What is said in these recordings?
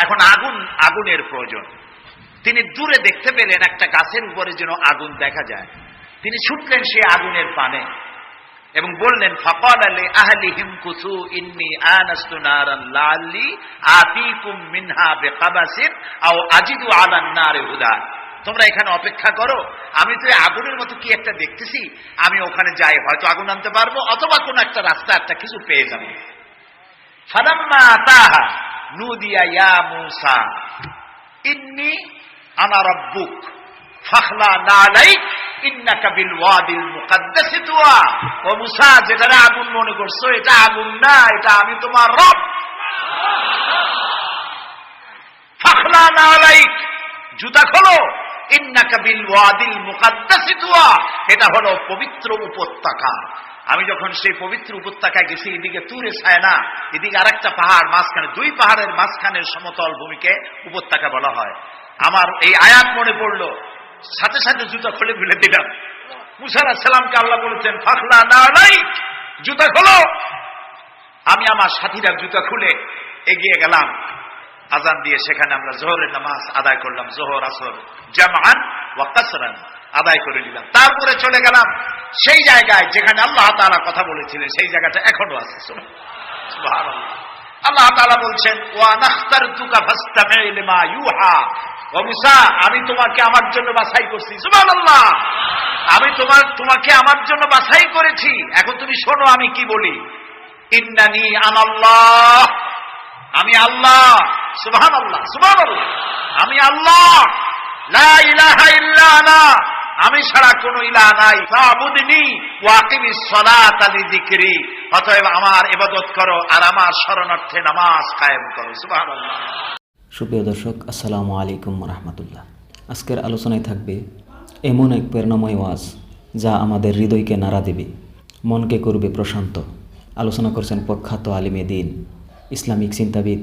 এখন আগুনের প্রয়োজন। তিনি দূরে দেখতে পেলেন একটা গাছের উপরে যেন আগুন দেখা যায়। তিনি ছুটলেন সেই আগুনের পানে এবং বললেন, ফাকালা লি আহলিহিম কুসু ইন্নী আনাস্তু নারান লাআল্লি আতীকুম মিনহা বিকাবাসিন আও আজিদু আলান নারি হুদা। তোমরা এখানে অপেক্ষা করো, আমি তো আগুনের মতো কি একটা দেখতেছি, আমি ওখানে যাই, হয়তো আগুন আনতে পারবো অথবা কোন একটা রাস্তা একটা কিছু পেয়ে যাবো। ফালাম্মা আতাহা নুদিয়া ইয়া মূসা ইন্নী আনা রাব্বুক ফাখলা নালাইক ইন্নাকা বিল ওয়াদিল মুকাদ্দাসি তুয়া। ও মূসা, যেটারে আগুন মনে করছো এটা আগুন না, এটা আমি তোমার রব। ফাখলা নালাইক, জুতা খোলো, ইন্নাকা বিল ওয়াদিল মুকাদ্দাসি তুয়া, এটা হলো পবিত্র উপত্যকা। আমি যখন সেই পবিত্র উপত্যকায় গেছি, এদিকে তুরে ছায়না, এদিকে আরেকটা পাহাড়, মাঝখানে দুই পাহাড়ের মাঝখানের সমতল ভূমিকে উপত্যকা বলা হয়। আমার এই আয়াত মনে পড়লো, সাথে সাথে জুতা খুলে ফেলে দিলাম। মূসা আলাইহিস সালামকে আল্লাহ বলেছেন, ফাখলা নালাইক, জুতা খোলো। আমি আমার সাথীরা জুতা খুলে এগিয়ে গেলাম। আজান দিয়ে সেখানে আমরা জোহরের নামাজ আদায় করলাম, জোহর আসর জামআন ওয়া কাসরান আদায় করে নিলাম। তারপরে চলে গেলাম সেই জায়গায় যেখানে আল্লাহ তাআলা কথা বলেছিলেন, সেই জায়গাটা এখনো আছে। সুবহানাল্লাহ। আল্লাহ তাআলা বলছেন, ওয়া নাখতারতুকা ফাসতামি' লিমা ইউহা। ও মূসা, আমি তোমাকে আমার জন্য বাছাই করছি। সুবহানাল্লাহ। আমি তোমাকে আমার জন্য বাছাই করেছি, এখন তুমি শোনো আমি কি বলি। ইন্নানি আনাল্লাহ, আমি আল্লাহ। সুবহানাল্লাহ, সুবহানাল্লাহ। আমি আল্লাহ, লা ইলাহা ইল্লা আনা, আমি ছাড়া কোনো ইলাহ নাই। ফাবুদনি ওয়া আকিমিস সালাতা লিযিকরি, অতএব আমার ইবাদত করো আর আমার শরণার্থে নামাজ কায়েম করো। সুবহানাল্লাহ। সুপ্রিয় দর্শক, আসসালামু আলাইকুম ওয়া রাহমাতুল্লাহ। আজকের আলোচনায় থাকবে এমন এক প্রেরণাময় ওয়াজ যা আমাদের হৃদয়কে নাড়া দেবে, মনকে করবে প্রশান্ত। আলোচনা করছেন প্রখ্যাত আলিমে দ্বীন, ইসলামিক চিন্তাবিদ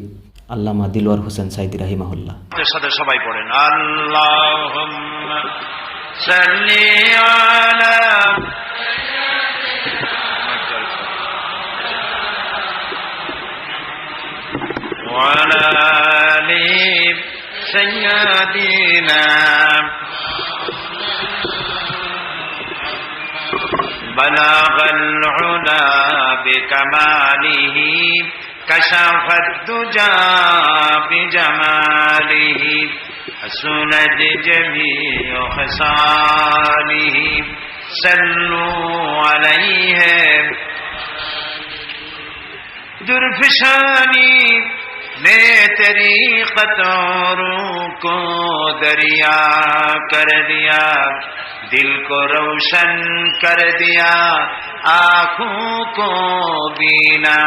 আল্লামা দিলওয়ার হোসেন সাইদি রাহিমাহুল্লাহ। সাথে সবাই পড়েন, আল্লাহুম্মা সাল্লি আলা ওয়া আলা আলি সাইয়্যিদিনা বালাগাল উলা বিকামালিহি كشف الدجى بجماله حسنت جميع خصاله صلوا عليه درفشانی نے تیری قطاروں کو دریا کر دیا، دل کو روشن کر دیا، آنکھوں کو بینا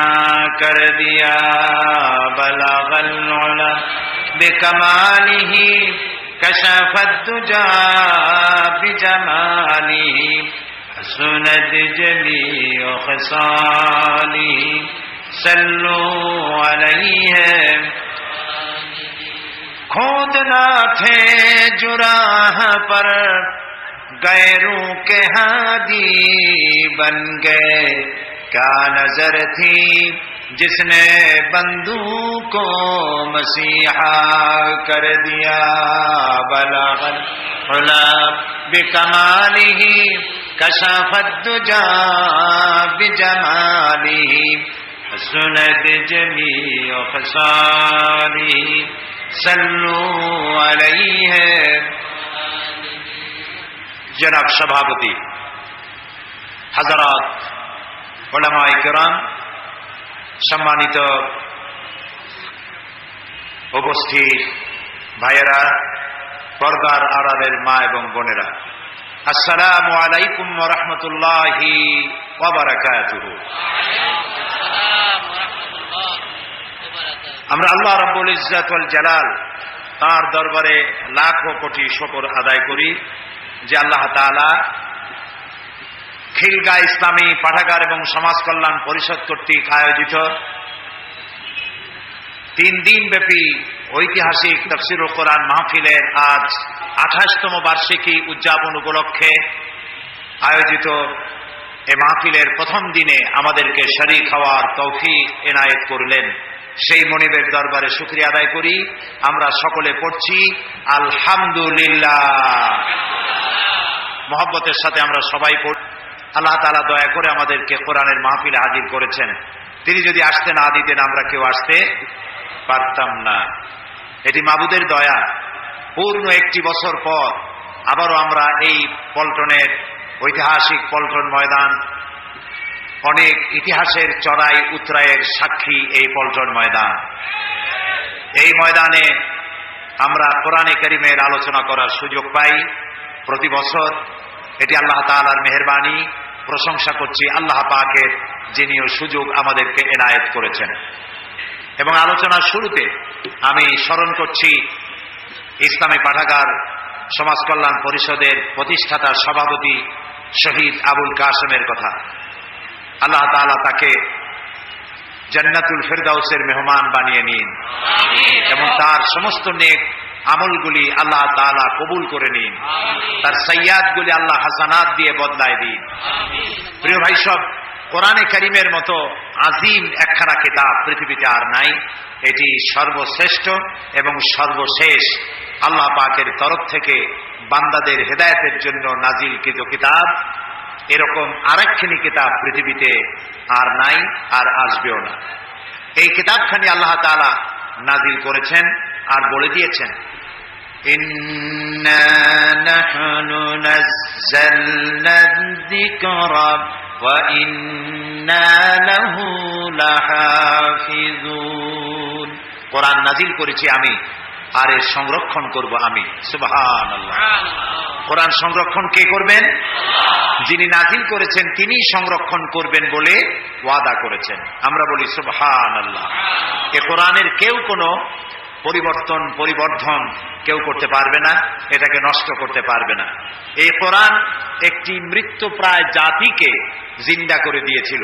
کر دیا۔ بلغ العلا بکمالہ کشف الدجى بجمالہ حسنت جمیع خصالہ صلوا علیہ۔ کھودنا تھے جراح پر غیروں کے ہادی بن گئے، کیا نظر تھی جس نے بندوں کو مسیحا کر دیا۔ بلغ العلا بکمالہ کشف الدجى بجمالہ حسنت جمیع خصالہ صلوا علیہ۔ জনাব সভাপতি, হাজারাত, উলামায়ে কেরাম, সম্মানিত উপস্থিত ভাইয়েরা, পর্দার আড়ালের মা এবং বোনেরা, আসসালামু আলাইকুম ওয়া রাহমাতুল্লাহি ওয়া বারাকাতুহু। আমরা আল্লাহ রাব্বুল ইজ্জত ওয়াল জালাল তার দরবারে লাখো কোটি শুকর আদায় করি যে আল্লাহ তাআলা খিলগাঁ ইসলামী পাঠাগার এবং সমাজ কল্যাণ পরিষদ কর্তৃক আয়োজিত 3 দিন ব্যাপী ঐতিহাসিক তাফসীরুল কোরআন মাহফিলের আজ 28তম বার্ষিকী উদযাপন উপলক্ষে আয়োজিত এই মাহফিলের প্রথম দিনে আমাদেরকে শরীক হওয়ার তৌফিক এনায়েত করলেন। সেই মনিবের দরবারে শুকরিয়া আদায় করি। আমরা সকলে পড়ছি আলহামদুলিল্লাহ। মহব্বতের সাথে আমরা সবাই পড়ি। আল্লাহ তাআলা দয়া করে আমাদেরকে কোরআনের মাহফিলে হাজির করেছেন। তিনি যদি আসতে না দিতেন আমরা কেউ আসতে পারতাম না। এটি মাবুদের দয়া। পূর্ণ 1 বছর পর আবারও আমরা এই পল্টনের ঐতিহাসিক পল্টন ময়দান, অনেক ইতিহাসের চড়াই উতরাইয়ের সাক্ষী এই পল্টন ময়দান। এই ময়দানে আমরা কোরআনে কারীমের আলোচনা করার সুযোগ পাই প্রতি বছর। এটি আল্লাহ তাআলার মেহেরবানি। প্রশংসা করছি আল্লাহ পাকের, যিনিও সুযোগ আমাদেরকে এনায়েত করেছেন। এবং আলোচনার শুরুতে আমি স্মরণ করছি ইসলামী পাঠাগার সমাজ কল্যাণ পরিষদের প্রতিষ্ঠাতা সভাপতি শহীদ আবুল কাসেমের কথা। আল্লাহ তাআলা তাকে জান্নাতুল ফেরদাউসের মেহমান বানিয়ে নিন এবং তার সমস্ত নেক আমলগুলি আল্লাহ তাআলা কবুল করে নিন। তার সাইয়াদগুলি আল্লাহ হাসানাত দিয়ে বদলায় দিন। প্রিয় ভাই সব, কোরআনে কারীমের মতো আজিম একখানা কিতাব পৃথিবীতে আর নাই। এটি সর্বশ্রেষ্ঠ এবং সর্বশেষ আল্লাহ পাকের তরফ থেকে বান্দাদের হেদায়েতের জন্য নাজিলকৃত কিতাব। এরকম আরেকখানি কিতাব পৃথিবীতে আর নাই, আর আসবেও না। এই কিতাবখানি আল্লাহ তাআলা নাজিল করেছেন আর বলে দিয়েছেন, ইন্না নাহনু নাযালনা যিকরা ওয়া ইন্না লাহু লাহাফিজুন। কোরআন নাজিল করেছি আমি, আর এর সংরক্ষণ করব আমি। সুবহানাল্লাহ। কোরআন সংরক্ষণ কে করবেন? যিনি নাজিল করেছেন তিনি সংরক্ষণ করবেন বলে ওয়াদা করেছেন। আমরা বলি সুবহানাল্লাহ। এ কোরআনের কেউ কোনো পরিবর্ধন কেউ করতে পারবে না, এটাকে নষ্ট করতে পারবে না। এই কোরআন একটি মৃত্যুপ্রায় জাতিকে জিন্দা করে দিয়েছিল।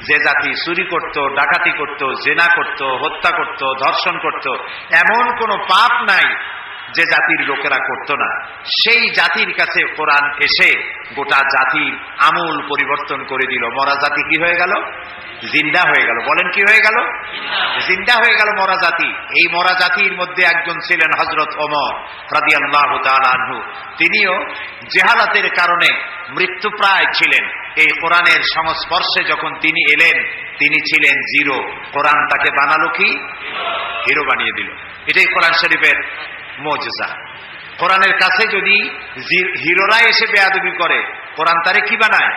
যে জাতি চুরি করত, ডাকাতি করত, জেনা করত, হত্যা করত, ধর্ষণ করত, এমন কোনো পাপ নাই যে জাতির লোকেরা করত না। সেই জাতির কাছে কোরআন এসে গোটা জাতির আমূল পরিবর্তন করে দিল। মরা জাতি কি হয়ে গেল? জিন্দা হয়ে গেল। বলেন কি হয়ে গেল? জিন্দা হয়ে গেল মরা জাতি। এই মরা জাতির মধ্যে একজন ছিলেন হযরত ওমর রাদিয়াল্লাহু তাআলা আনহু। তিনিও জেহালাতের কারণে মৃত্যুপ্রায় ছিলেন। এই কোরআনের সংস্পর্শে যখন তিনি এলেন, তিনি ছিলেন জিরো। কোরআন তাকে বানালো কি? হিরো বানিয়ে দিল। এটাই কোরআন শরীফের মুজিজা। কোরআনের কাছে যদি হিরোরা এসে বেয়াদবি করে, কোরআন তারে কি বানায়?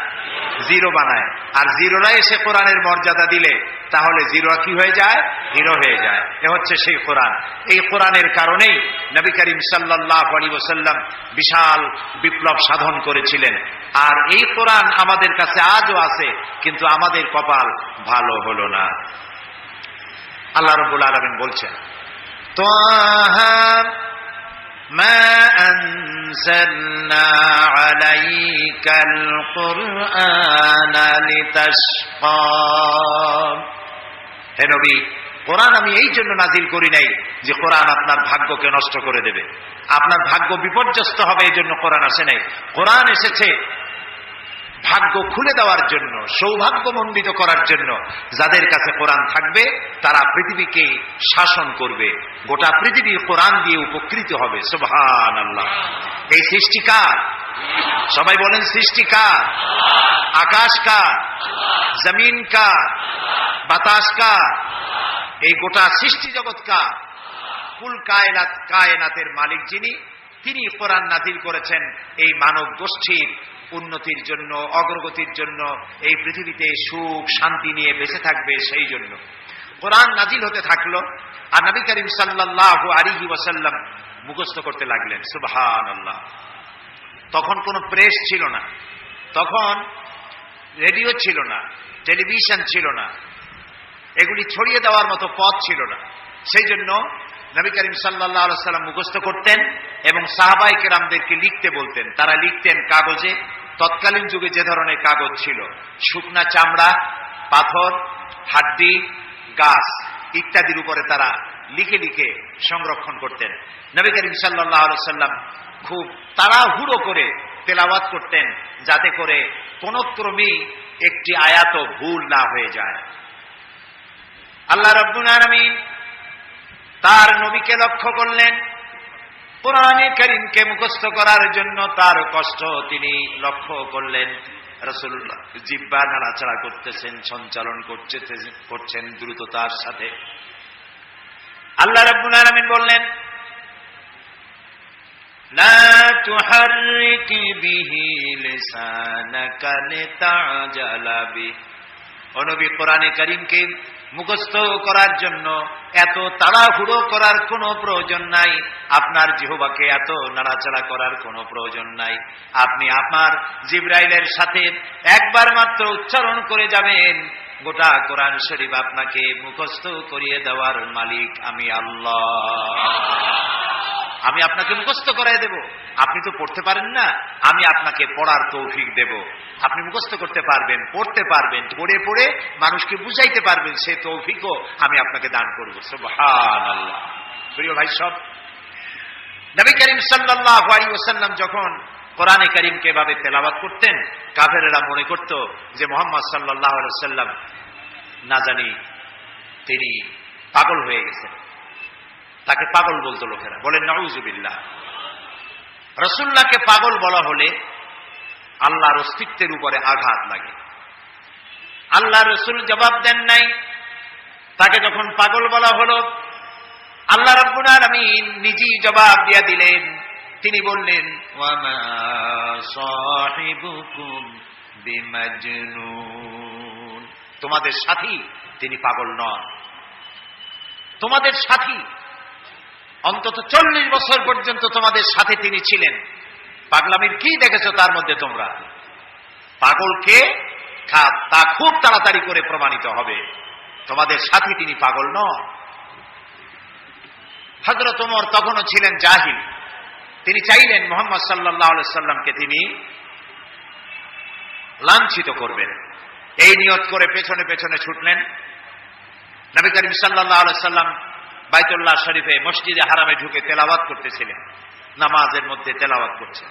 জিরো বানায়। আর জিরোরা এসে কোরআনের মর্যাদা দিলে তাহলে জিরো কি হয়ে যায়? হিরো হয়ে যায়। এ হচ্ছে সেই কোরআন। এই কোরআনের কারণেই নবী করিম সাল্লাল্লাহু আলাইহি ওয়াসাল্লাম বিশাল বিপ্লব সাধন করেছিলেন। আর এই কোরআন আমাদের কাছে আজও আছে, কিন্তু আমাদের কপাল ভালো হলো না। আল্লাহ রাব্বুল আলামিন বলছেন, তাহা মা আনজালনা আলাইকাল কুরআনা লিতাশকা। হে নবী, কোরআন আমি এই জন্য নাজিল করি নাই যে কোরআন আপনার ভাগ্যকে নষ্ট করে দেবে, আপনার ভাগ্য বিপর্যস্ত হবে, এই জন্য কোরআন আসে নাই। কোরআন এসেছে ভাগ্য খুলে দেওয়ার জন্য, সৌভাগ্যমণ্ডিত করার জন্য। যাদের কাছে কোরআন থাকবে তারা পৃথিবীকে শাসন করবে, গোটা পৃথিবী কোরআন দিয়ে উপকৃত হবে। সুবহানাল্লাহ। এই সৃষ্টি কার? সবাই বলেন সৃষ্টি কার? আকাশ কার? জমিন কার? বাতাস কার? এই গোটা সৃষ্টি জগৎ কার? কুল কায়নাতের মালিক যিনি, তিনি কোরআন নাজিল করেছেন এই মানব গোষ্ঠীর উন্নতির জন্য, অগ্রগতির জন্য, এই পৃথিবীতে সুখ শান্তি নিয়ে বেঁচে থাকবে সেই জন্য। কোরআন নাজিল হতে থাকলো আর নবী করিম সাল্লাল্লাহু আলাইহি ওয়াসাল্লাম মুখস্থ করতে লাগলেন। সুবহানাল্লাহ। তখন কোনো প্রেস ছিল না, তখন রেডিও ছিল না, টেলিভিশন ছিল না, এগুলি ছড়িয়ে দেওয়ার মতো পথ ছিল না। সেই জন্য নবী করিম সাল্লাল্লাহু আলাইহি ওয়াসাল্লাম মুখস্থ করতেন এবং সাহাবায়ে কেরামদেরকে লিখতে বলতেন। তারা লিখতেন কাগজে। তৎকালীন যুগে যে ধরনের কাগজ ছিল, শুকনা চামড়া, পাথর, হাড্ডি, গাছ ইত্যাদির উপরে তারা লিখে লিখে সংরক্ষণ করতেন। নবী করিম সাল্লাল্লাহু আলাইহি ওয়াসাল্লাম খুব তাড়াহুড়ো করে তেলাওয়াত করতেন, যাতে করে কোন ক্রমেই একটি আয়াতও ভুল না হয়ে যায়। আল্লাহ রাব্বুল আলামিন তার নবীকে লক্ষ্য করলেন, কোরআনে কারীমকে মুখস্থ করার জন্য তার কষ্ট তিনি লক্ষ্য করলেন। রাসূলুল্লাহ জিহ্বা নাড়াচাড়া করতেছেন, সঞ্চালন করছেন দ্রুততার সাথে। আল্লাহ রাব্বুল আলামিন বললেন, লা তুহাররিক বিহি লিসানাকা লিতাজালা বিহি। ও নবী, কোরআনে কারীমকে মুখস্থ করার জন্য এত তাড়াহুড়ো করার কোনো প্রয়োজন নাই, আপনার জিহ্বাকে এত নাড়াচাড়া করার কোনো প্রয়োজন নাই। আপনি আপনার জিবরাইলের সাথে একবার মাত্র উচ্চারণ করে যাবেন, গোটা কোরআন শরীফ আপনাকে মুখস্থ করিয়ে দেওয়ার মালিক আমি আল্লাহ। আমি আপনাকে মুখস্থ করাই দেব। আপনি তো পড়তে পারেন না, আমি আপনাকে পড়ার তৌফিক দেব। আপনি মুখস্থ করতে পারবেন, পড়তে পারবেন, পড়ে পড়ে মানুষকে বুঝাইতে পারবেন, সে তৌফিকও আমি আপনাকে দান করব। সুবহানাল্লাহ। প্রিয় ভাই সব, নবী করিম সাল্লাল্লাহু আলাইহি ওয়াসাল্লাম যখন কোরআনে কারীমকে এভাবে তেলাওয়াত করতেন, কাফেরেরা মনে করত যে মুহাম্মদ সাল্লাল্লাহু আলাইহি ওয়াসাল্লাম না জানি তিনি পাগল হয়ে গেছেন। তাকে পাগল বলতো লোকেরা, বলেন নাউযুবিল্লাহ। রাসূলুল্লাহকে পাগল বলা হলে আল্লাহর অস্তিত্বের উপরে আঘাত লাগে। আল্লাহ রাসূল জবাব দেন নাই। তাকে যখন পাগল বলা হলো, আল্লাহ রাব্বুল আলামিন নিজেই জবাব দিয়ে দিলেন। তিনি বললেন, ওয়া মা সাহিবুকুম বিমাজনুন। তোমাদের সাথী তিনি পাগল নন। তোমাদের সাথী অন্তত 40 বছর পর্যন্ত তোমাদের সাথে তিনি ছিলেন। পাগলামির কি দেখেছো তার মধ্যে তোমরা? পাগলকে তা খুব তাড়াতাড়ি করে প্রমাণিত হবে। তোমাদের সাথী তিনি পাগল নন। হযরত ওমর তখনও ছিলেন জাহিল। তিনি চাইলেন মুহাম্মদ সাল্লাল্লাহু আলাইহি সাল্লামকে তিনি লাঞ্ছিত করবেন। এই নিয়ত করে পেছনে পেছনে ছুটলেন। নবী করিম সাল্লাল্লাহু আলাইহি সাল্লাম বাইতুল্লাহ শরীফে মসজিদে হারামে ঢুকে তেলাওয়াত করতেছিলেন, নামাজের মধ্যে তেলাওয়াত করছেন।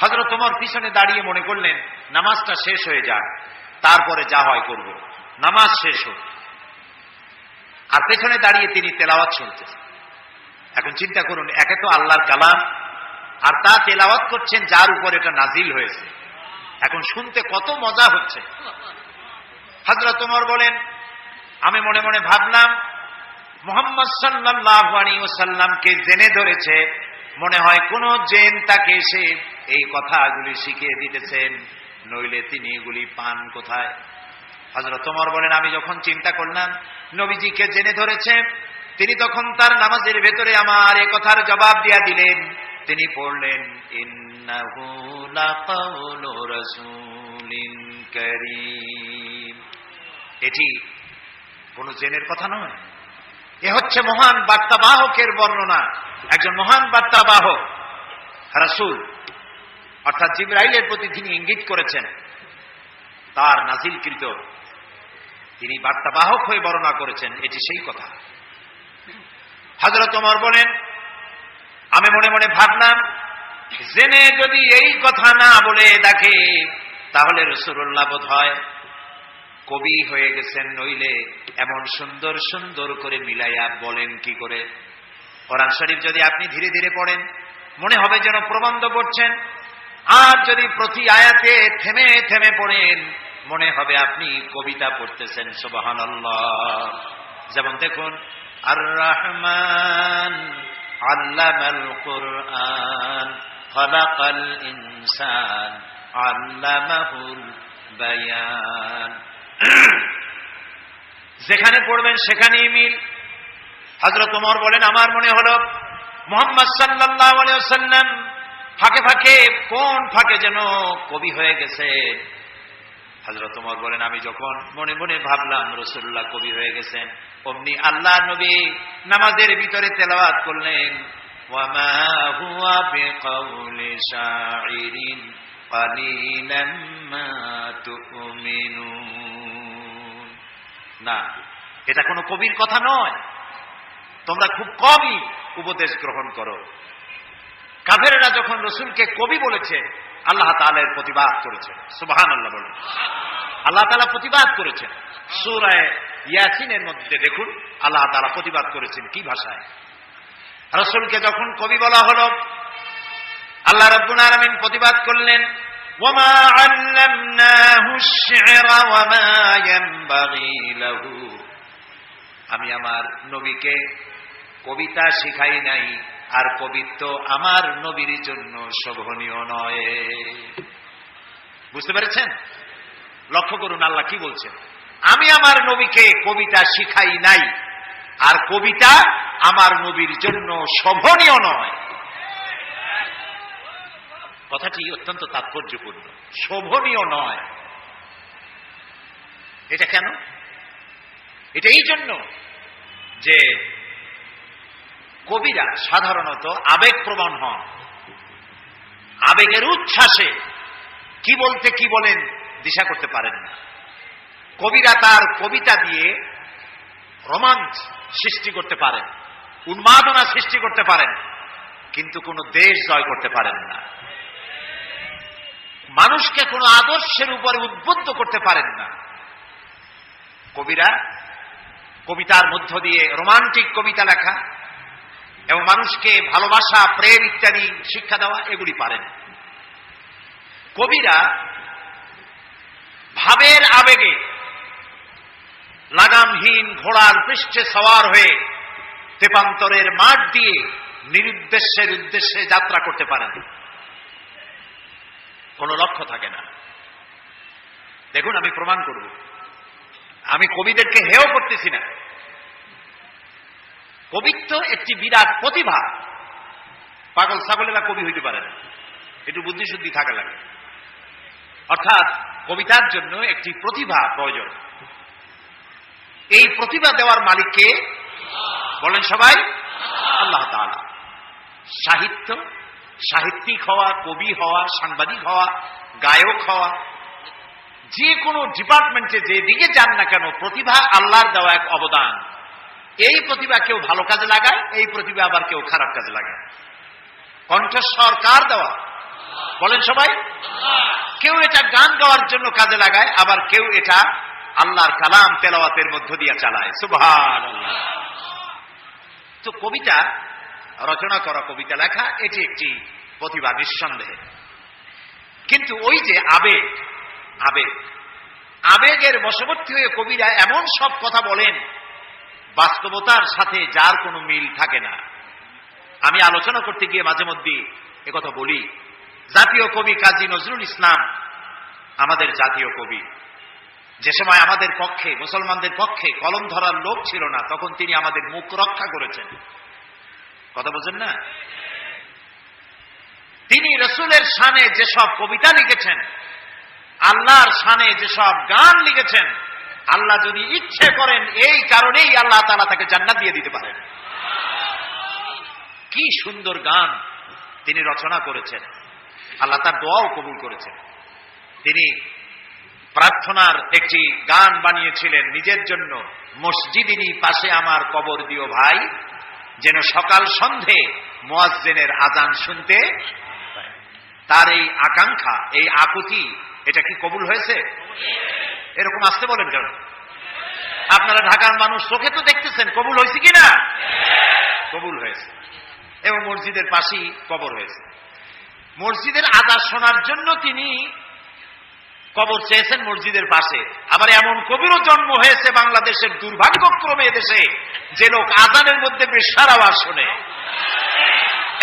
হযরত ওমর পিছনে দাঁড়িয়ে মনে করলেন নামাজটা শেষ হয়ে যাক, তারপরে যা হয় করব। নামাজ শেষ হোক, আর পেছনে দাঁড়িয়ে তিনি তেলাওয়াত শুনতেছেন। এখন চিন্তা করুন, একে তো আল্লাহর কালাম, আর তা তেলাওয়াত করছেন যার উপর এটা নাজিল হয়েছে। এখন শুনতে কত মজা হচ্ছে। হযরত ওমর বলেন, আমি মনে মনে ভাবলাম মুহাম্মদ সাল্লাল্লাহু আলাইহি ওয়াসাল্লামকে জেনে ধরেছে, মনে হয় কোন জেন তাকে এসে এই কথাগুলি শিখিয়ে দিতেছেন, নইলে তিনি এগুলি পান কোথায়? হযরত ওমর বলেন, আমি যখন চিন্তা করলাম নবীজিকে জেনে ধরেছে, তিনি তখন তার নামাজের ভেতরে আমার এই কথার জবাব দিয়া দিলেন। তিনি পড়লেন, ইন্নাহু লাকাউলু রাসূলিন কারীম। এটি কোন জেনের কথা নয়, এ হচ্ছে মহান বার্তাবাহকের বর্ণনা। একজন মহান বার্তাবাহক রাসূল, অর্থাৎ জিবরাইলের প্রতি তিনি ইঙ্গিত করেছেন, তার নাজিলকৃত তিনি বার্তাবাহক হয়ে বর্ণনা করেছেন, এটি সেই কথা। হযরত ওমর বলেন, আমি মনে মনে ভাবলাম জেনে যদি এই কথা না বলে দেখে, তাহলে রাসূলুল্লাহ বোধহয় কবি হয়ে গেছেন, নইলে এমন সুন্দর সুন্দর করে মিলাইয়া বলেন কি করে? কোরআন শরীফ যদি আপনি ধীরে ধীরে পড়েন, মনে হবে যেন প্রবন্ধ পড়ছেন, আর যদি প্রতি আয়াতে থেমে থেমে পড়েন, মনে হবে আপনি কবিতা পড়তেছেন। সুবহানাল্লাহ। যেমন দেখুন, আর রহমান আল্লামাল কুরআন খালাকাল ইনসান আল্লামাহুল বায়ান। যেখানে পড়বেন সেখানেই মিল। হযরত ওমর বলেন, আমার মনে হলো মুহাম্মদ সাল্লাল্লাহু আলাইহি ওয়াসাল্লাম ফাঁকে ফাঁকে কোন ফাঁকে যেন কবি হয়ে গেছে। হযরত ওমর বলেন, আমি যখন মনে মনে ভাবলাম রাসূলুল্লাহ কবি হয়ে গেছেন, অমনি আল্লাহর নবী নামাজের ভিতরে তেলাওয়াত করলেন, ওয়া মা হুয়া বিকাউলি শাইরিন কালিলাম মা তুমিনুন। না, এটা কোনো কবির কথা নয়, তোমরা খুব কমই উপদেশ গ্রহণ করো। কাফেররা যখন রাসূলকে কবি বলেছে, আল্লাহ তাআলা এর প্রতিবাদ করেছেন। সুবহানাল্লাহ বলেন। আল্লাহ তাআলা প্রতিবাদ করেছেন। সূরা ইয়াসিনের মধ্যে দেখুন আল্লাহ তাআলা প্রতিবাদ করেছেন কি ভাষায়। রাসূলকে যখন কবি বলা হলো, আল্লাহ রাব্বুল আলামিন প্রতিবাদ করলেন, ওয়ামা আল্লামনাহু আশ-শি'রা ওয়ামা ইয়ানবাগী লাহু, আমি আমার নবীকে কবিতা শিখাই নাই, আর কবিত্ব আমার নবীর জন্য শোভনীয় নয়। বুঝতে পেরেছেন? লক্ষ্য করুন আল্লাহ কি বলছেন, আমি আমার নবীকে কবিতা শিখাই নাই, আর কবিতা আমার নবীর জন্য শোভনীয় নয়। কথাটি অত্যন্ত তাৎপর্যপূর্ণ, শোভনীয় নয়। এটা কেন? এটা এই জন্য যে কবিরা সাধারণত আবেগপ্রবণ হন, আবেগের উচ্ছ্বাসে কি বলতে কি বলেন দিশা করতে পারেন না। কবিরা তার কবিতা দিয়ে রোমাঞ্চ সৃষ্টি করতে পারেন, উন্মাদনা সৃষ্টি করতে পারেন, কিন্তু কোনো দেশ জয় করতে পারেন না। মানুষকে কোনো আদর্শের উপরে উদ্বুদ্ধ করতে পারেন না। কবিরা কবিতার মধ্য দিয়ে রোমান্টিক কবিতা লেখা এবং মানুষকে ভালোবাসা, প্রেম ইত্যাদি শিক্ষা দেওয়া এগুলি পারেন। কবিরা ভাবের আবেগে লাগামহীন ঘোড়ার পৃষ্ঠে সওয়ার হয়ে তেপান্তরের মাঠ দিয়ে নিরুদ্দেশ্যের উদ্দেশ্যে যাত্রা করতে পারেন, কোনো লক্ষ্য থাকে না। দেখুন আমি প্রমাণ করব, আমি কবিদেরকে হেয় করতেছি না। কবিত্ব একটি বিরাট প্রতিভা। পাগল ছাগলেরা কবি হইতে পারে না, একটু বুদ্ধিশুদ্ধি থাকা লাগে। অর্থাৎ কবিতার জন্য একটি প্রতিভা প্রয়োজন। এই প্রতিভা দেওয়ার মালিককে বলেন সবাই আল্লাহ তাআলা। সাহিত্য, সাহিত্যিক হওয়া, কবি হওয়া, সাংবাদিক হওয়া, গায়ক হওয়া, যে কোনো ডিপার্টমেন্টে যে দিকে যান না কেন, প্রতিভা আল্লাহর দেওয়া এক অবদান। এই প্রতিভা কেউ ভালো কাজে লাগায়, এই প্রতিভা আবার কেউ খারাপ কাজে লাগায়। কণ্ঠস্বর কার দেওয়া বলেন সবাই? কেউ এটা গান গাওয়ার জন্য কাজে লাগায়, আবার কেউ এটা আল্লাহর কালাম তেলাওয়াতের মধ্য দিয়ে চালায়। সুবহানাল্লাহ। তো কবিতা রচনা করা, কবিতা লেখা এটি একটি প্রতিভা নিঃসন্দেহে। কিন্তু ওই যে আবেগ, আবেগ আবেগের বশবর্তী হয়ে কবিরা এমন সব কথা বলেন বাস্তবতার সাথে যার কোনো মিল থাকে না। আমি আলোচনা করতে গিয়ে মাঝে মধ্যে একথা বলি, জাতীয় কবি কাজী নজরুল ইসলাম আমাদের জাতীয় কবি। যে সময় আমাদের পক্ষে, মুসলমানদের পক্ষে কলম ধরার লোক ছিল না, তখন তিনি আমাদের মুখ রক্ষা করেছেন। কথা বলছেন না? তিনি রসুলের শানে যেসব কবিতা লিখেছেন, আল্লাহর শানে যেসব গান লিখেছেন, আল্লাহ যদি ইচ্ছে করেন এই কারণেই আল্লাহ তাআলা তাকে জান্নাত দিয়ে দিতে পারেন। কি সুন্দর গান তিনি রচনা করেছেন, আল্লাহ তার দোয়াও কবুল করেছেন। তিনি প্রার্থনার একটি গান বানিয়েছিলেন নিজের জন্য, মসজিদেরই পাশে আমার কবর দিও ভাই, যেন সকাল সন্ধে মুয়াজ্জিনের আজান শুনতে। তার এই আকাঙ্ক্ষা, এই আকুতি, এটা কি কবুল হয়েছে? এরকম আসতে বলেন কেন? আপনারা ঢাকার মানুষ, চোখে তো দেখতেছেন, কবুল হয়েছে কিনা? কবুল হয়েছে। এবং মসজিদের পাশেই কবর হয়েছে। মসজিদের আজান শোনার জন্য তিনি কবর চেয়েছেন মসজিদের পাশে। আবার এমন কবিরও জন্ম হয়েছে বাংলাদেশের, দুর্ভাগ্যক্রমে দেশে, যে লোক আজানের মধ্যে বেশ্যার আওয়াজ শোনে।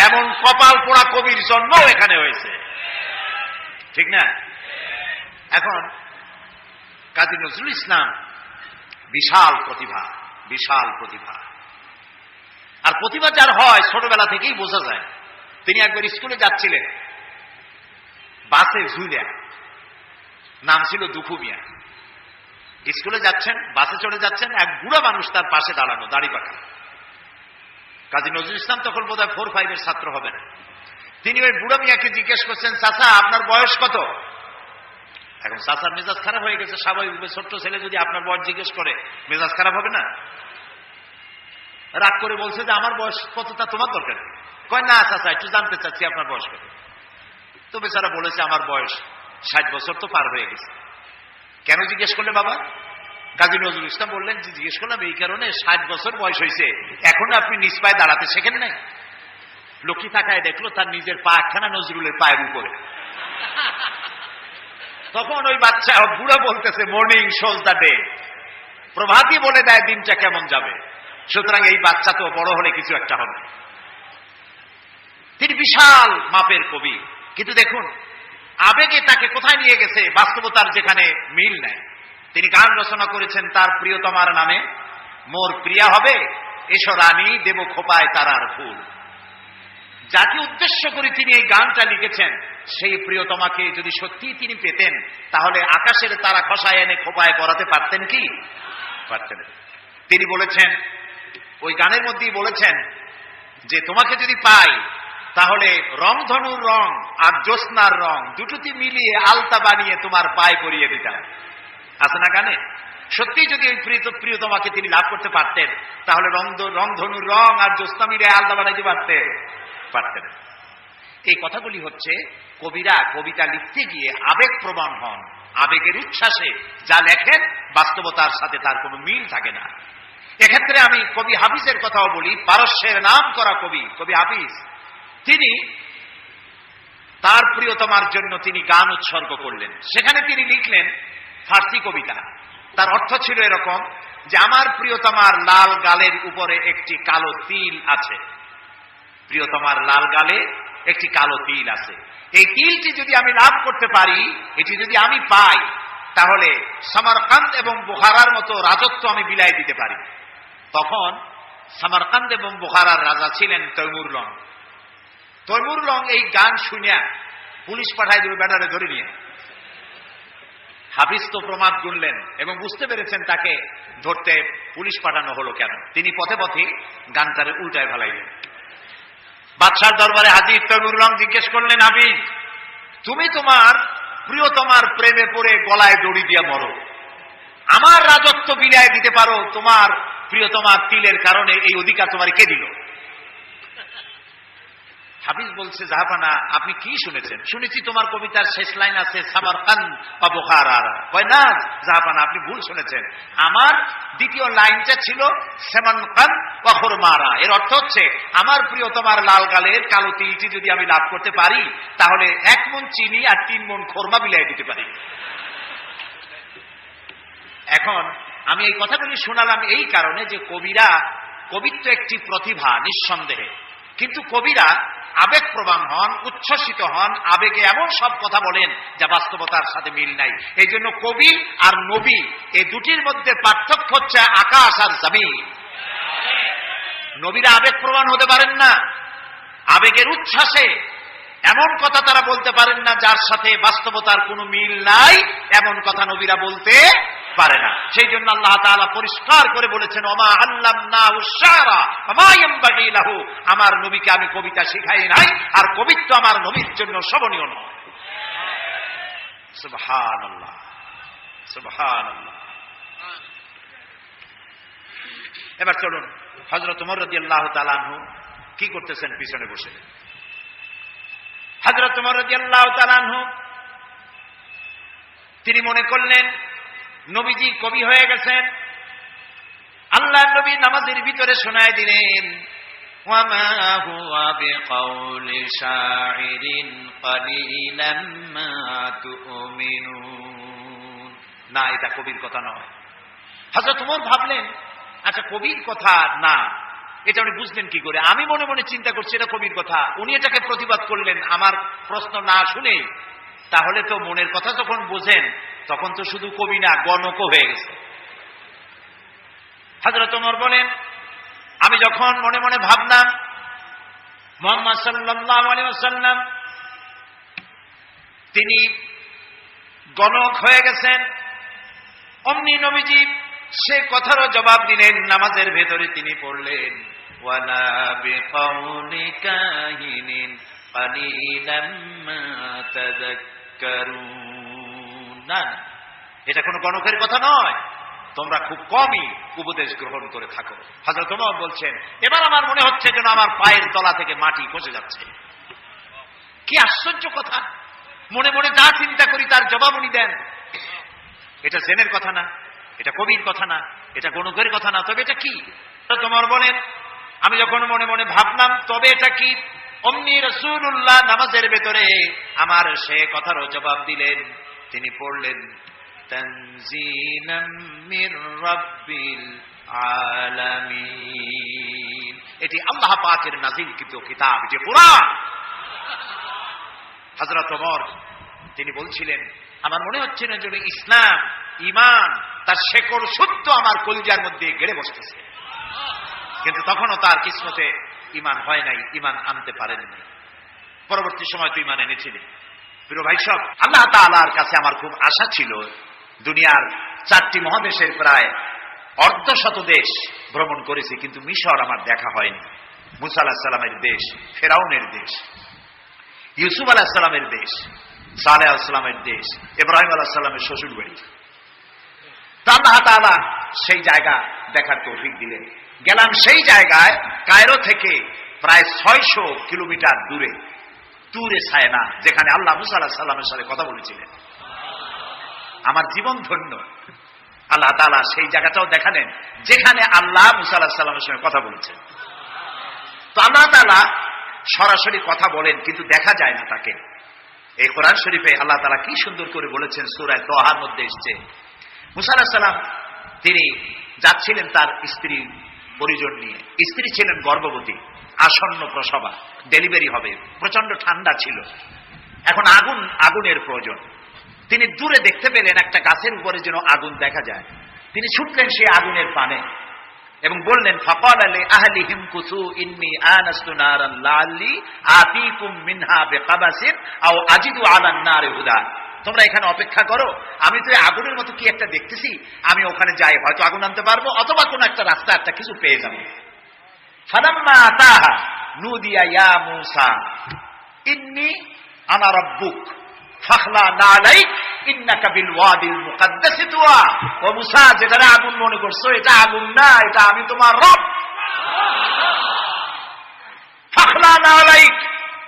এমন কপাল পোড়া কবির জন্ম এখানে হয়েছে, ঠিক না? এখন কাজী নজরুল ইসলাম বিশাল প্রতিভা, বিশাল প্রতিভা। আর প্রতিভা যার হয় ছোটবেলা থেকেই বোঝা যায়। তিনি একবার স্কুলে যাচ্ছিলেন, বাসে ঝুলিয়া, নাম ছিল দুখু মিয়া। স্কুলে যাচ্ছেন, বাসে চড়ে যাচ্ছেন, এক বুড়া মানুষ তার পাশে দাঁড়ানো, দাড়ি পাকা। কাজী নজরুল ইসলাম তখন বোধহয় 4-5 ছাত্র হবেন। তিনি ওই বুড়া মিয়াকে জিজ্ঞেস করছেন, চাচা আপনার বয়স কত? এখন চাচার মেজাজ খারাপ হয়ে গেছে, স্বাভাবিকভাবে ছোট্ট ছেলে যদি আপনার বয়স জিজ্ঞেস করে মেজাজ খারাপ হবে না? রাগ করে বলছে যে আমার বয়স কত তা তোমার দরকার। কয় না চাচা, একটু জানতে চাচ্ছি আপনার বয়স কত। তো বেচারা বলেছে আমার বয়স 60 বছর তো পার হয়ে গেছে। কেন জিজ্ঞেস করলে বাবা? কাজী নজরুল ইসলাম বললেন যে জিজ্ঞেস করলাম এই কারণে 60 বছর বয়স হয়েছে এখন আপনি নিজ পায়ে দাঁড়াতে শেখেন নাই? লক্ষ্মী তাকায় দেখলো তার নিজের পা একখানা নজরুলের পায়ের উপরে। তখন ওই বাচ্চা বুড়া বলতেছে মর্নিং শোজ দ্য ডে, প্রভাতই বলে দেয় দিনটা কেমন যাবে। সুতরাং এই বাচ্চা তো বড় হলে কিছু একটা হবে। তিনি বিশাল মাপের কবি, কিন্তু দেখুন আবেগে তাকে কোথায় নিয়ে গেছে, বাস্তবতার যেখানে মিল নেয়। তিনি গান রচনা করেছেন তার প্রিয়তমার নামে, মোর প্রিয়া হবে এসো রানী দেব খোপায় তারার ফুল। যাকে উদ্দেশ্য করে তিনি এই গানটা লিখেছেন সেই প্রিয়তমাকে যদি সত্যি তিনি পেতেন তাহলে আকাশের তারা খসায় এনে খোপায় পরাতে পারতেন কি? পারতেন। তিনি বলেছেন, ওই গানের মধ্যেই বলেছেন যে তোমাকে যদি পাই তাহলে রংধনুর রং আর জ্যোৎস্নার রং দুটোতে মিলিয়ে আলতা বানিয়ে তোমার পায়ে পরিয়ে দিতাম। আছে না গানে? সত্যি যদি ওই প্রিয়তমাকে তিনি লাভ করতে পারতেন তাহলে রংধনুর রং আর জ্যোৎস্না মিলিয়ে আলতা বানাইতে পারতেন। এই কথাগুলি হচ্ছে কবিরা কবিতা লিখতে গিয়ে আবেগ প্রবণ হন, আবেগের উচ্ছ্বাসে যা লেখেন বাস্তবতার সাথে তার কোনো মিল থাকে না। এক্ষেত্রে আমি কবি হাফিজের কথাও বলি, পারস্যের নাম করা কবি হাফিজ, তিনি তার প্রিয়তমার জন্য তিনি গান উৎসর্গ করলেন। সেখানে তিনি লিখলেন ফার্সি কবিতা। তার অর্থ ছিল এরকম যে আমার প্রিয়তমার লাল গালের উপরে একটি কালো তিল আছে, প্রিয়তমার লাল গালে একটি কালো তিল আছে, এই তিলটি যদি আমি লাভ করতে পারি, এটি যদি আমি পাই তাহলে সামারকান্দ এবং বুখারার মতো রাজত্ব আমি বিলাই দিতে পারি। তখন সামারকান্দ এবং বুখারার রাজা ছিলেন তৈমুরলং। তৈমুরলং এই গান শুনিয়া পুলিশ পাঠায় দেবে ব্যাটারে ধরে নিয়ে। হাফিজ তো প্রমাদ গুনলেন এবং বুঝতে পেরেছেন তাকে ধরতে পুলিশ পাঠানো হলো কেন। তিনি পথে পথে গানটারে উল্টায় ফেলাইলেন। বাদশার দরবারে হাজির তৈমুরলং জিজ্ঞেস করলেন, হাফিজ তুমি তোমার প্রিয়তমার প্রেমে পড়ে গলায় দড়ি দিয়া মরো, আমার রাজত্ব বিলাই দিতে পারো, তোমার প্রিয়তমার তিলের কারণে এই অধিকার তোমার কে দিল? হাফিজ বলছে, জাহাপানা আপনি কি শুনেছেন? শুনেছি তোমার কবিতার শেষ লাইন আছে সামারকান্দ বা বুখারা। কয় না জাহাপানা আপনি ভুল শুনেছেন, আমার দ্বিতীয় লাইনটা ছিল সেমানকান্দ বা খোরমারা। এর অর্থ হচ্ছে আমার প্রিয়তমার লাল গালের কালো তিলটি যদি আমি লাভ করতে পারি তাহলে 1 মণ চিনি আর 3 মণ খোরমা বিলাই দিতে পারি। এখন আমি এই কথাগুলি শোনালাম এই কারণে যে কবিত্ব একটি প্রতিভা নিঃসন্দেহে, কিন্তু কবিরা আবেগ প্রবণ হন, উচ্ছ্বসিত হন, আবেগে এমন সব কথা বলেন যা বাস্তবতার সাথে মিল নাই। এই জন্য কবি আর নবী এই দুটির মধ্যে পার্থক্য হচ্ছে আকাশ আর জমিন। নবীরা আবেগ প্রবণ হতে পারেন না, আবেগের উচ্ছ্বাসে এমন কথা তারা বলতে পারেন না যার সাথে বাস্তবতার কোনো মিল নাই, এমন কথা নবীরা বলতে পারে না। সেই জন্য আল্লাহ তাআলা পরিষ্কার করে বলেছেন, ওমা আল্লামনাহু শায়রা ওমা ইয়ামবাগি লাহু, আমার নবীকে আমি কবিতা শিখাই নাই, আর কবিত্ব আমার নবীর জন্য শোভনীয় নয়। সুবহানাল্লাহ, সুবহানাল্লাহ। এবার চলুন হযরত ওমর রাদিয়াল্লাহু তাআলা আনহু কি করতেছেন পিছনে বসে। হযরত ওমর রাদিয়াল্লাহু তাআলা আনহু তিনি মনে করলেন নবীজি কবি হয়ে গেছেন। আল্লাহর নবী নামাজের ভিতরে শোনায় দিলেন, ওয়ামা হুয়া বিকাউলি শাইরিন কালিলাম মা তুমিনুন। না, এটা কবির কথা নয়। হযরত ওমর ভাবলেন, আচ্ছা কবির কথা না, এটা উনি বুঝলেন কি করে? আমি মনে মনে চিন্তা করছি এটা কবির কথা, উনি এটাকে প্রতিবাদ করলেন আমার প্রশ্ন না শুনে। তাহলে তো মনের কথা যখন বোঝেন তখন তো শুধু কবি না, গণকও হয়ে গেছে। হযরত ওমর বলেন, আমি যখন মনে মনে ভাবলাম মুহাম্মদ সাল্লাল্লাহু আলাইহি ওয়াসাল্লাম তিনি গণক হয়ে গেছেন, অমনি নবীজি সে কথারও জবাব দিলেন। নামাজের ভেতরে তিনি পড়লেন, ওয়ালা বিকাউলি কাহিনিন কালিলাম মা তাযাক্কারুন। না, এটা কোনো গণকের কথা নয়, তোমরা খুব কমই উপদেশ গ্রহণ করে থাকো। হযরত ওমর বলছেন, এবার আমার মনে হচ্ছে যেন আমার পায়ের তলা থেকে মাটি খসে যাচ্ছে। কি আশ্চর্য কথা! মনে মনে যা চিন্তা করি তার জবাব উনি দেন। এটা জেনের কথা না, এটা কবির কথা না, এটা গণকের কথা না, তবে এটা কি তোমার বলেন? আমি যখন মনে মনে ভাবলাম তবে এটা কি, অমনি রাসূলুল্লাহ নামাজের ভেতরে আমার সে কথারও জবাব দিলেন। তিনি পড়লেন তানজিলাম মির রাব্বিল আলামিন। এটি আল্লাহ পাকের নাযিলকৃত কিতাব, এটি কুরআন। হযরত ওমর তিনি বলছিলেন, আমার মনে হচ্ছে না যে ইসলাম ঈমান তার শেকড় শুদ্ধ আমার কলিজার মধ্যে গেড়ে বসতেছে, কিন্তু তখনও তার কিসমতে ঈমান হয় নাই, ঈমান আনতে পারেন নাই। পরবর্তী সময় তো ঈমান এনেছিলেন। প্রিয় ভাই সব, আল্লাহ তাআলার কাছে আমার খুব আশা ছিল। দুনিয়ার 4টি মহাদেশের প্রায় অর্ধশত দেশ ভ্রমণ করেছি, কিন্তু মিশর আমার দেখা হয়নি। মুসা আলাইহিস সালামের দেশ, ফেরাউনের দেশ, ইউসুফ আলাইহিস সালামের দেশ, সালেহ আলাইহিস সালামের দেশ, ইব্রাহিম আলাইহিস সালামের শ্বশুর বাড়ি। তা আল্লাহ তাআলা সেই জায়গা দেখার তৌফিক দিলেন। গেলাম সেই জায়গায়, কায়রো থেকে প্রায় 600 কিলোমিটার দূরে তুরে সায়না, যেখানে আল্লাহ মুসা আলাইহিস সালামের সাথে কথা বলেছিলেন। আমার জীবন ধন্য। আল্লাহ তাআলা সেই জায়গাটাও দেখালেন যেখানে আল্লাহ মুসা আলাইহিস সালামের সঙ্গে কথা বলেছেন। তো আল্লাহ তাআলা সরাসরি কথা বলেন, কিন্তু দেখা যায় না তাকে। এই কোরআন শরীফে আল্লাহ তাআলা কি সুন্দর করে বলেছেন, সূরা তাহার মধ্যে এসেছে, মুসা আলাইহিস সালাম তিনি যাচ্ছিলেন তার স্ত্রী পরিজন নিয়ে। স্ত্রী ছিলেন গর্ভবতী, আসন্ন প্রসবা, ডেলিভারি হবে, প্রচন্ড ঠান্ডা ছিল, এখন আগুনের প্রয়োজন। তিনি দূরে দেখতে পেলেন একটা গাছের উপরে যেন আগুন দেখা যায়। তিনি ছুটলেন সেই আগুনের পানে এবং বললেন, ফাকালা লি আহলিহিম কুসু ইন্নী আনাস্তু নারান লাআল্লি আতীকুম মিনহা বিকাবাসিন আও আজিদু আলান নারি হুদা। তোমরা এখানে অপেক্ষা করো, আমি তো আগুনের মতো কি একটা দেখতেছি, আমি ওখানে যাই, হয়তো আগুন আনতে পারবো, অথবা কোনো একটা রাস্তা একটা কিছু পেয়ে যাবো। ফালাম্মা আতাহা নুদিয়া ইয়া মূসা ইন্নী আনা রাব্বুক ফাখলা নালাইক ইন্নাকা বিল ওয়াদিল মুকাদ্দাসি তুয়া। ও মূসা, যেটা আগুন মনে করছো, এটা আগুন না, এটা আমি তোমার রব। ফাখলা নালাইক,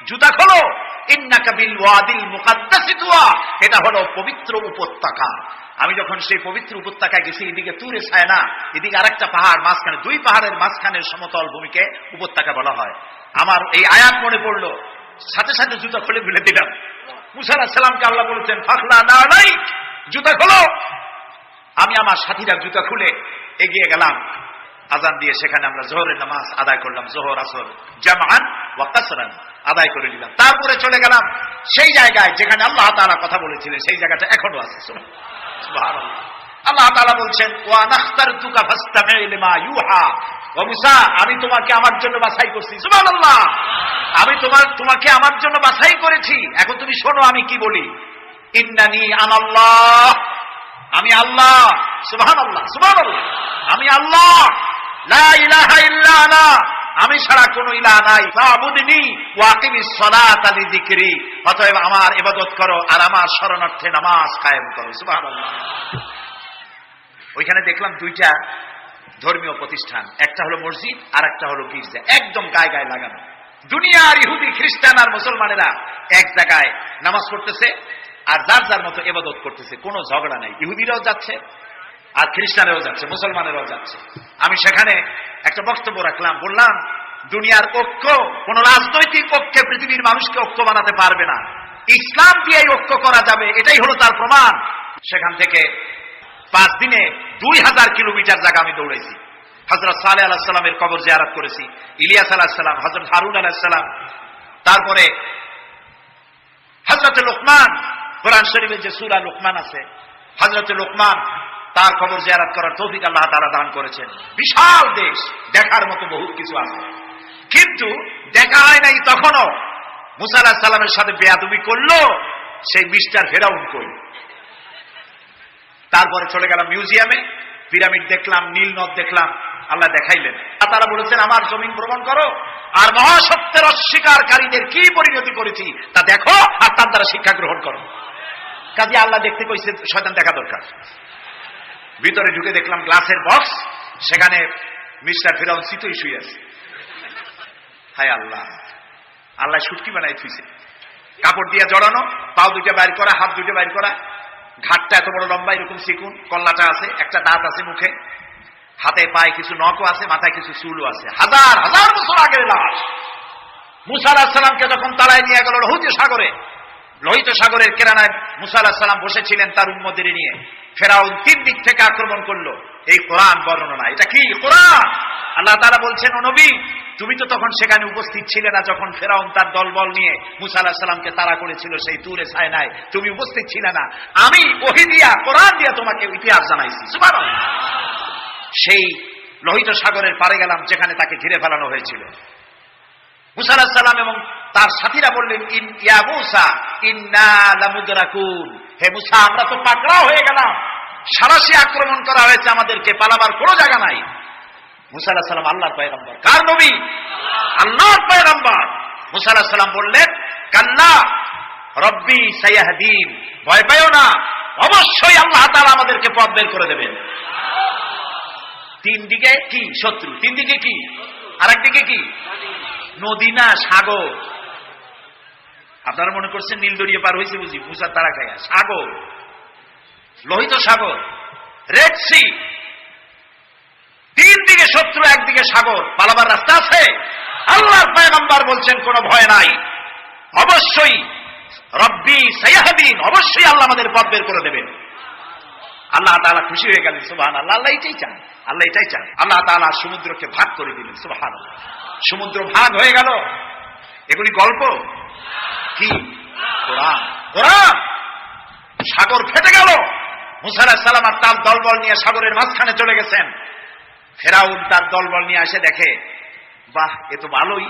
জুতা খোলো, ইন্নাকা বিল ওয়াদিল মুকাদ্দাসি তুয়া, এটা হলো পবিত্র উপত্যকা। আমি যখন সেই পবিত্র উপত্যকায় গেছি, এদিকে তুরে সায়না, এদিকে আরেকটা পাহাড়, মাঝখানে 2 পাহাড়ের মাঝখানের সমতল ভূমিকে উপত্যকা বলা হয়। আমার এই আয়াত মনে পড়লো, সাথে সাথে জুতা খুলে ফেলে দিলাম। মুসা আলাইহিস সালামকে আল্লাহ বলেছেন, ফাখলা নালাইক, জুতা খোলো। আমি আমার সাথীরা জুতা খুলে এগিয়ে গেলাম। আজান দিয়ে সেখানে আমরা জোহরের নামাজ আদায় করলাম, জোহর আসর জামআন ওয়া কাসরান আদায় করে নিলাম। তারপরে চলে গেলাম সেই জায়গায় যেখানে আল্লাহ তাআলা কথা বলেছিলেন, সেই জায়গাটা এখনো আছে। সুবহানাল্লাহ। আল্লাহ তাআলা বলছেন, ওয়া নাখতারতুকা ফাসতামি' লিমা ইউহা। ও মুসা, আমি তোমাকে আমার জন্য বাছাই করছি। সুবহানাল্লাহ। আমি তোমাকে আমার জন্য বাছাই করেছি, এখন তুমি শোনো আমি কি বলি। ইন্নানি আনাল্লাহ, আমি আল্লাহ। সুবহানাল্লাহ, সুবহানাল্লাহ। আমি আল্লাহ, লা ইলাহা ইল্লা আনা, আমি ছাড়া কোনো ইলাহ নাই। ফাবুদনি ওয়া আকিমিস সালাতা লিযিকরি, অতএব আমার ইবাদত করো আর আমার শরণার্থে নামাজ কায়েম করো। সুবহানাল্লাহ। ওইখানে দেখলাম 2টা ধর্মীয় প্রতিষ্ঠান, একটা হলো মসজিদ আর একটা হলো গির্জা, একদম গায়ে গায়ে লাগানো। দুনিয়ার ইহুদি, খ্রিস্টান আর মুসলমানেরা এক জায়গায় নামাজ পড়তেছে আর যার যার মতো ইবাদত করতেছে, কোনো ঝগড়া নাই। ইহুদিরাও যাচ্ছে আর খ্রিস্টানেরাও যাচ্ছে, মুসলমানেরাও যাচ্ছে। আমি সেখানে একটা বক্তব্য রাখলাম, বললাম দুনিয়ার ঐক্য কোন রাজনৈতিক ঐক্যে পৃথিবীর মানুষকে ঐক্য বানাতে পারবে না, ইসলাম দিয়েই ঐক্য করা যাবে, এটাই হলো তার প্রমাণ। সেখান থেকে 5 দিনে 2000 কিলোমিটার জায়গা আমি দৌড়াইছি। হযরত সালেহ আলাইহিস সালামের কবর জিয়ারত করেছি, ইলিয়াস আলাইহিস সালাম, হযরত হারুন আলাইহিস সালাম, তারপরে হযরত লোকমান, কোরআন শরীফে যে সূরা লোকমান আছে, হযরত লোকমান, তার কবর জিয়ারত করার তৌফিক আল্লাহ তাআলা দান করেছেন। বিশাল দেশ, দেখার মতো বহুত কিছু আছে, কিন্তু দেখা হয় নাই। তখনও মুসা আলাইহিস সালামের সাথে বেয়াদবি করলো সেই মিস্টার ফেরাউন কই। তারপরে চলে গেলাম মিউজিয়ামে, পিরামিড দেখলাম, নীল নদ দেখলাম, আল্লাহ দেখাইলেন। তারা বলেছেন, আমার জমিন ভ্রমণ করো আর মহাসত্যের অস্বীকারীদের কি পরিণতি করেছি তা দেখো আর তার দ্বারা শিক্ষা গ্রহণ করো। কাজে আল্লাহ দেখতে কইছে, শয়তান দেখা দরকার। ভিতরে ঢুকে দেখলাম গ্লাসের বক্স, সেখানে মিস্টার ফেরাউন চিতই শুয়ে আছে। হায় আল্লাহ, আল্লাহ শুটকি বানাই থুইছে, কাপড় দিয়ে জড়ানো, পাও 2টা বাইর করা, হাত 2টা বাইর করা, ঘাটটা এত বড় লম্বা, এরকম চিকুন, কল্লাটা আছে, একটা দাঁত আছে মুখে, হাতে পায়ে কিছু নখও আছে, মাথায় কিছু চুলও আছে। হাজার হাজার বছর আগের লাশ। মুসা আলাইহিস সালামকে যখন তাড়ায় নিয়ে গেল লোহিত সাগরের কেরানায় মুসা আলাইহিস সালাম বসেছিলেন তার উম্মতদের নিয়ে। ফেরাউন 3 দিক থেকে আক্রমণ করলো। এই কোরআন বর্ণনা, এটা কি কোরআন? আল্লাহ তাআলা বলছেন, ও নবী, তুমি তো তখন সেখানে উপস্থিত ছিলে না যখন ফেরাউন তার দলবল নিয়ে মুসা আলাইহিস সালামকে তাড়া করেছিল সেই তুরে সায়নায়, তুমি উপস্থিত ছিলে না। আমি ওহী দিয়া, কোরআন দিয়া তোমাকে ইতিহাস জানাইছি। সুবহানাল্লাহ। সেই লোহিত সাগরের পারে গেলাম যেখানে তাকে ঘিরে ফেলানো হয়েছিল। মুসা আলাইহিস সালাম এবং তার সাথীরা বললেন, ইয়া মূসা ইন্না লামুদরাকুন, হে মুসা, আমরা তো পাকড়াও হয়ে গেলাম, সারাশি আক্রমণ করা হয়েছে, আমাদেরকে পালাবার কোনো জায়গা নাই। মুসা আলাইহিস সালাম আল্লাহর পয়গম্বর। কার নবী? আল্লাহর পয়গম্বর। মুসা আলাইহিস সালাম বললেন, কাল্লা রব্বি সায়াহদিন, ভয় পাইও না, অবশ্যই আল্লাহ তাআলা আমাদেরকে পথ বের করে দেবেন। 3 দিকে কি শত্রু, 3 দিকে কি, আরেকদিকে কি নদী না সাগর। আপনারা মনে করছেন নীলদরিয়া পার হয়েছে বুঝি মুসা তারা খায়া? সাগর, লোহিত সাগর, রেড সি, 3 দিকে শত্রু, একদিকে সাগর, পালাবার রাস্তা আছে? আল্লাহর পয়গম্বর বলছেন কোনো ভয় নাই, অবশ্যই রব্বি সায়াহদিন, অবশ্যই আল্লাহ আমাদের পথ বের করে দেবেন। আল্লাহ তাআলা খুশি হয়ে গেলেন। সুবহানাল্লাহ। আল্লাহ এটাই চান, আল্লাহ এটাই চান। আল্লাহ তাআলা সমুদ্রকে ভাগ করে দিলেন। সুবহানাল্লাহ। সমুদ্র ভাগ হয়ে গেল। এগুলি গল্প কি? কোরআন। কোরআন। সাগর ফেটে গেল। মুসা আলাইহিস সালাম আর তার দলবল নিয়ে সাগরের মাঝখানে চলে গেছেন। ফেরাউন তার দলবল নিয়ে এসে দেখে, বাহ, এ তো ভালোই,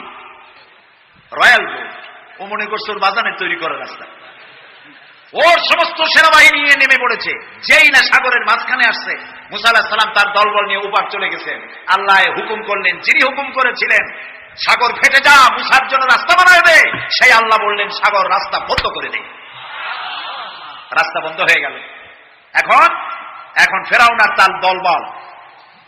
রয়্যাল বোট। ও মনে করছে ওর বাজানে তৈরি করা রাস্তা। ওর সমস্ত সেনাবাহিনী নিয়ে নেমে পড়েছে। যেই না সাগরের মাঝখানে আসছে, মুসা আলাইহিস সালাম তার দলবল নিয়ে উপার চলে গেছেন। আল্লাহ হুকুম করলেন, যিনি হুকুম করেছিলেন সাগর ফেটে যা, মুসার জন্য রাস্তা বানায় দে, সেই আল্লাহ বললেন সাগর রাস্তা বন্ধ করে দে। রাস্তা বন্ধ হয়ে গেল। এখন ফেরাউন আর তার দলবল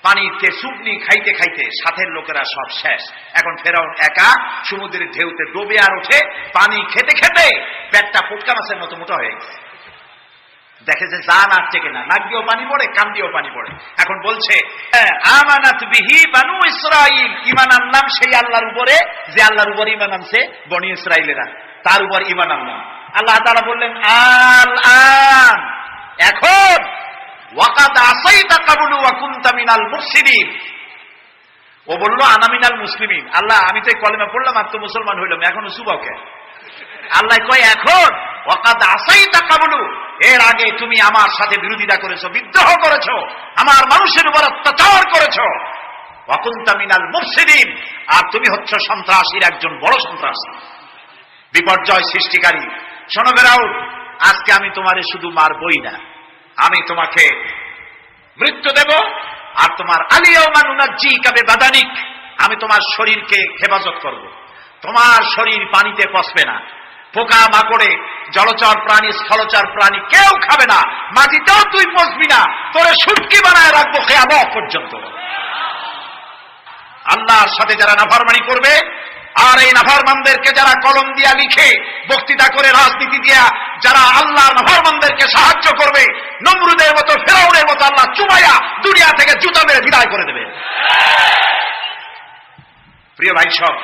পানিতে চুবনি খাইতে খাইতে সাথের লোকেরা সব শেষ। এখন ফেরাউন একা সমুদ্রের ঢেউতে ডুবে আর ওঠে, পানি খেতে খেতে পেটটা ফুটকা মাছের মতো মোটা হয়ে গেছে। দেখে যে যা নাক টেকে না, নাক দিয়েও পানি পড়ে, কান দিয়েও পানি পড়ে। এখন বলছে, আমানাত বিহি বানু ইসরাঈল, ঈমান আনলাম সেই আল্লাহর উপরে যে আল্লাহর উপরে ঈমান আনছে বনি ইসরাঈলেরা, তার উপর ঈমান আনলাম। আল্লাহ তাআলা বললেন, আল আন, এখন, ওয়াকাদ আসাইতা কাবলু ওয়া কুনতা মিনাল মুফসিদিন। ও বলল, আনা মিনাল মুসলিমিন। আল্লাহ, আমি তো কলেমা পড়লাম আর তো মুসলমান হইলাম, এখনো যুবকে। আল্লাহ কয়, এখন ওয়াকাদ আসাইতা কাবলু, এর আগে তুমি আমার সাথে বিরোধিতা করেছো, বিদ্রোহ করেছো, আমার মানুষের উপর অত্যাচার করেছো। ওয়া কুনতা মিনাল মুফসিদিন, আর তুমি হচ্ছ সন্ত্রাসীর একজন বড় সন্ত্রাসী, বিপর্যয় সৃষ্টিকারী। শোনো ফেরাউন, আজকে আমি তোমারে শুধু মারবই না, আমি তোমাকে মৃত্যু দেব। আর তোমার আলিয়াউমা নুনাজ্জিকা বিবাদানিক, আমি তোমার শরীরকে হেফাজত করব। তোমার শরীর পানিতে পচবে না, পোকা মাকড়ে, জলচর প্রাণী, স্থলচর প্রাণী কেউ খাবে না, মাটিতেও তুই পচবি না, তোরে শুটকি বানায় রাখবো কিয়ামত পর্যন্ত। আল্লাহর সাথে যারা নাফরমানি করবে, আর এই নাফরমানদেরকে যারা কলম দিয়া লিখে, বক্তৃতা করে, রাজনীতি দিয়া যারা আল্লাহর নাফরমানদেরকে সাহায্য করবে, নমরুদের মতো, ফেরাউনের মতো আল্লাহ চুমাইয়া দুনিয়া থেকে জুতা মেরে বিদায় করে দেবে। প্রিয় ভাই সব,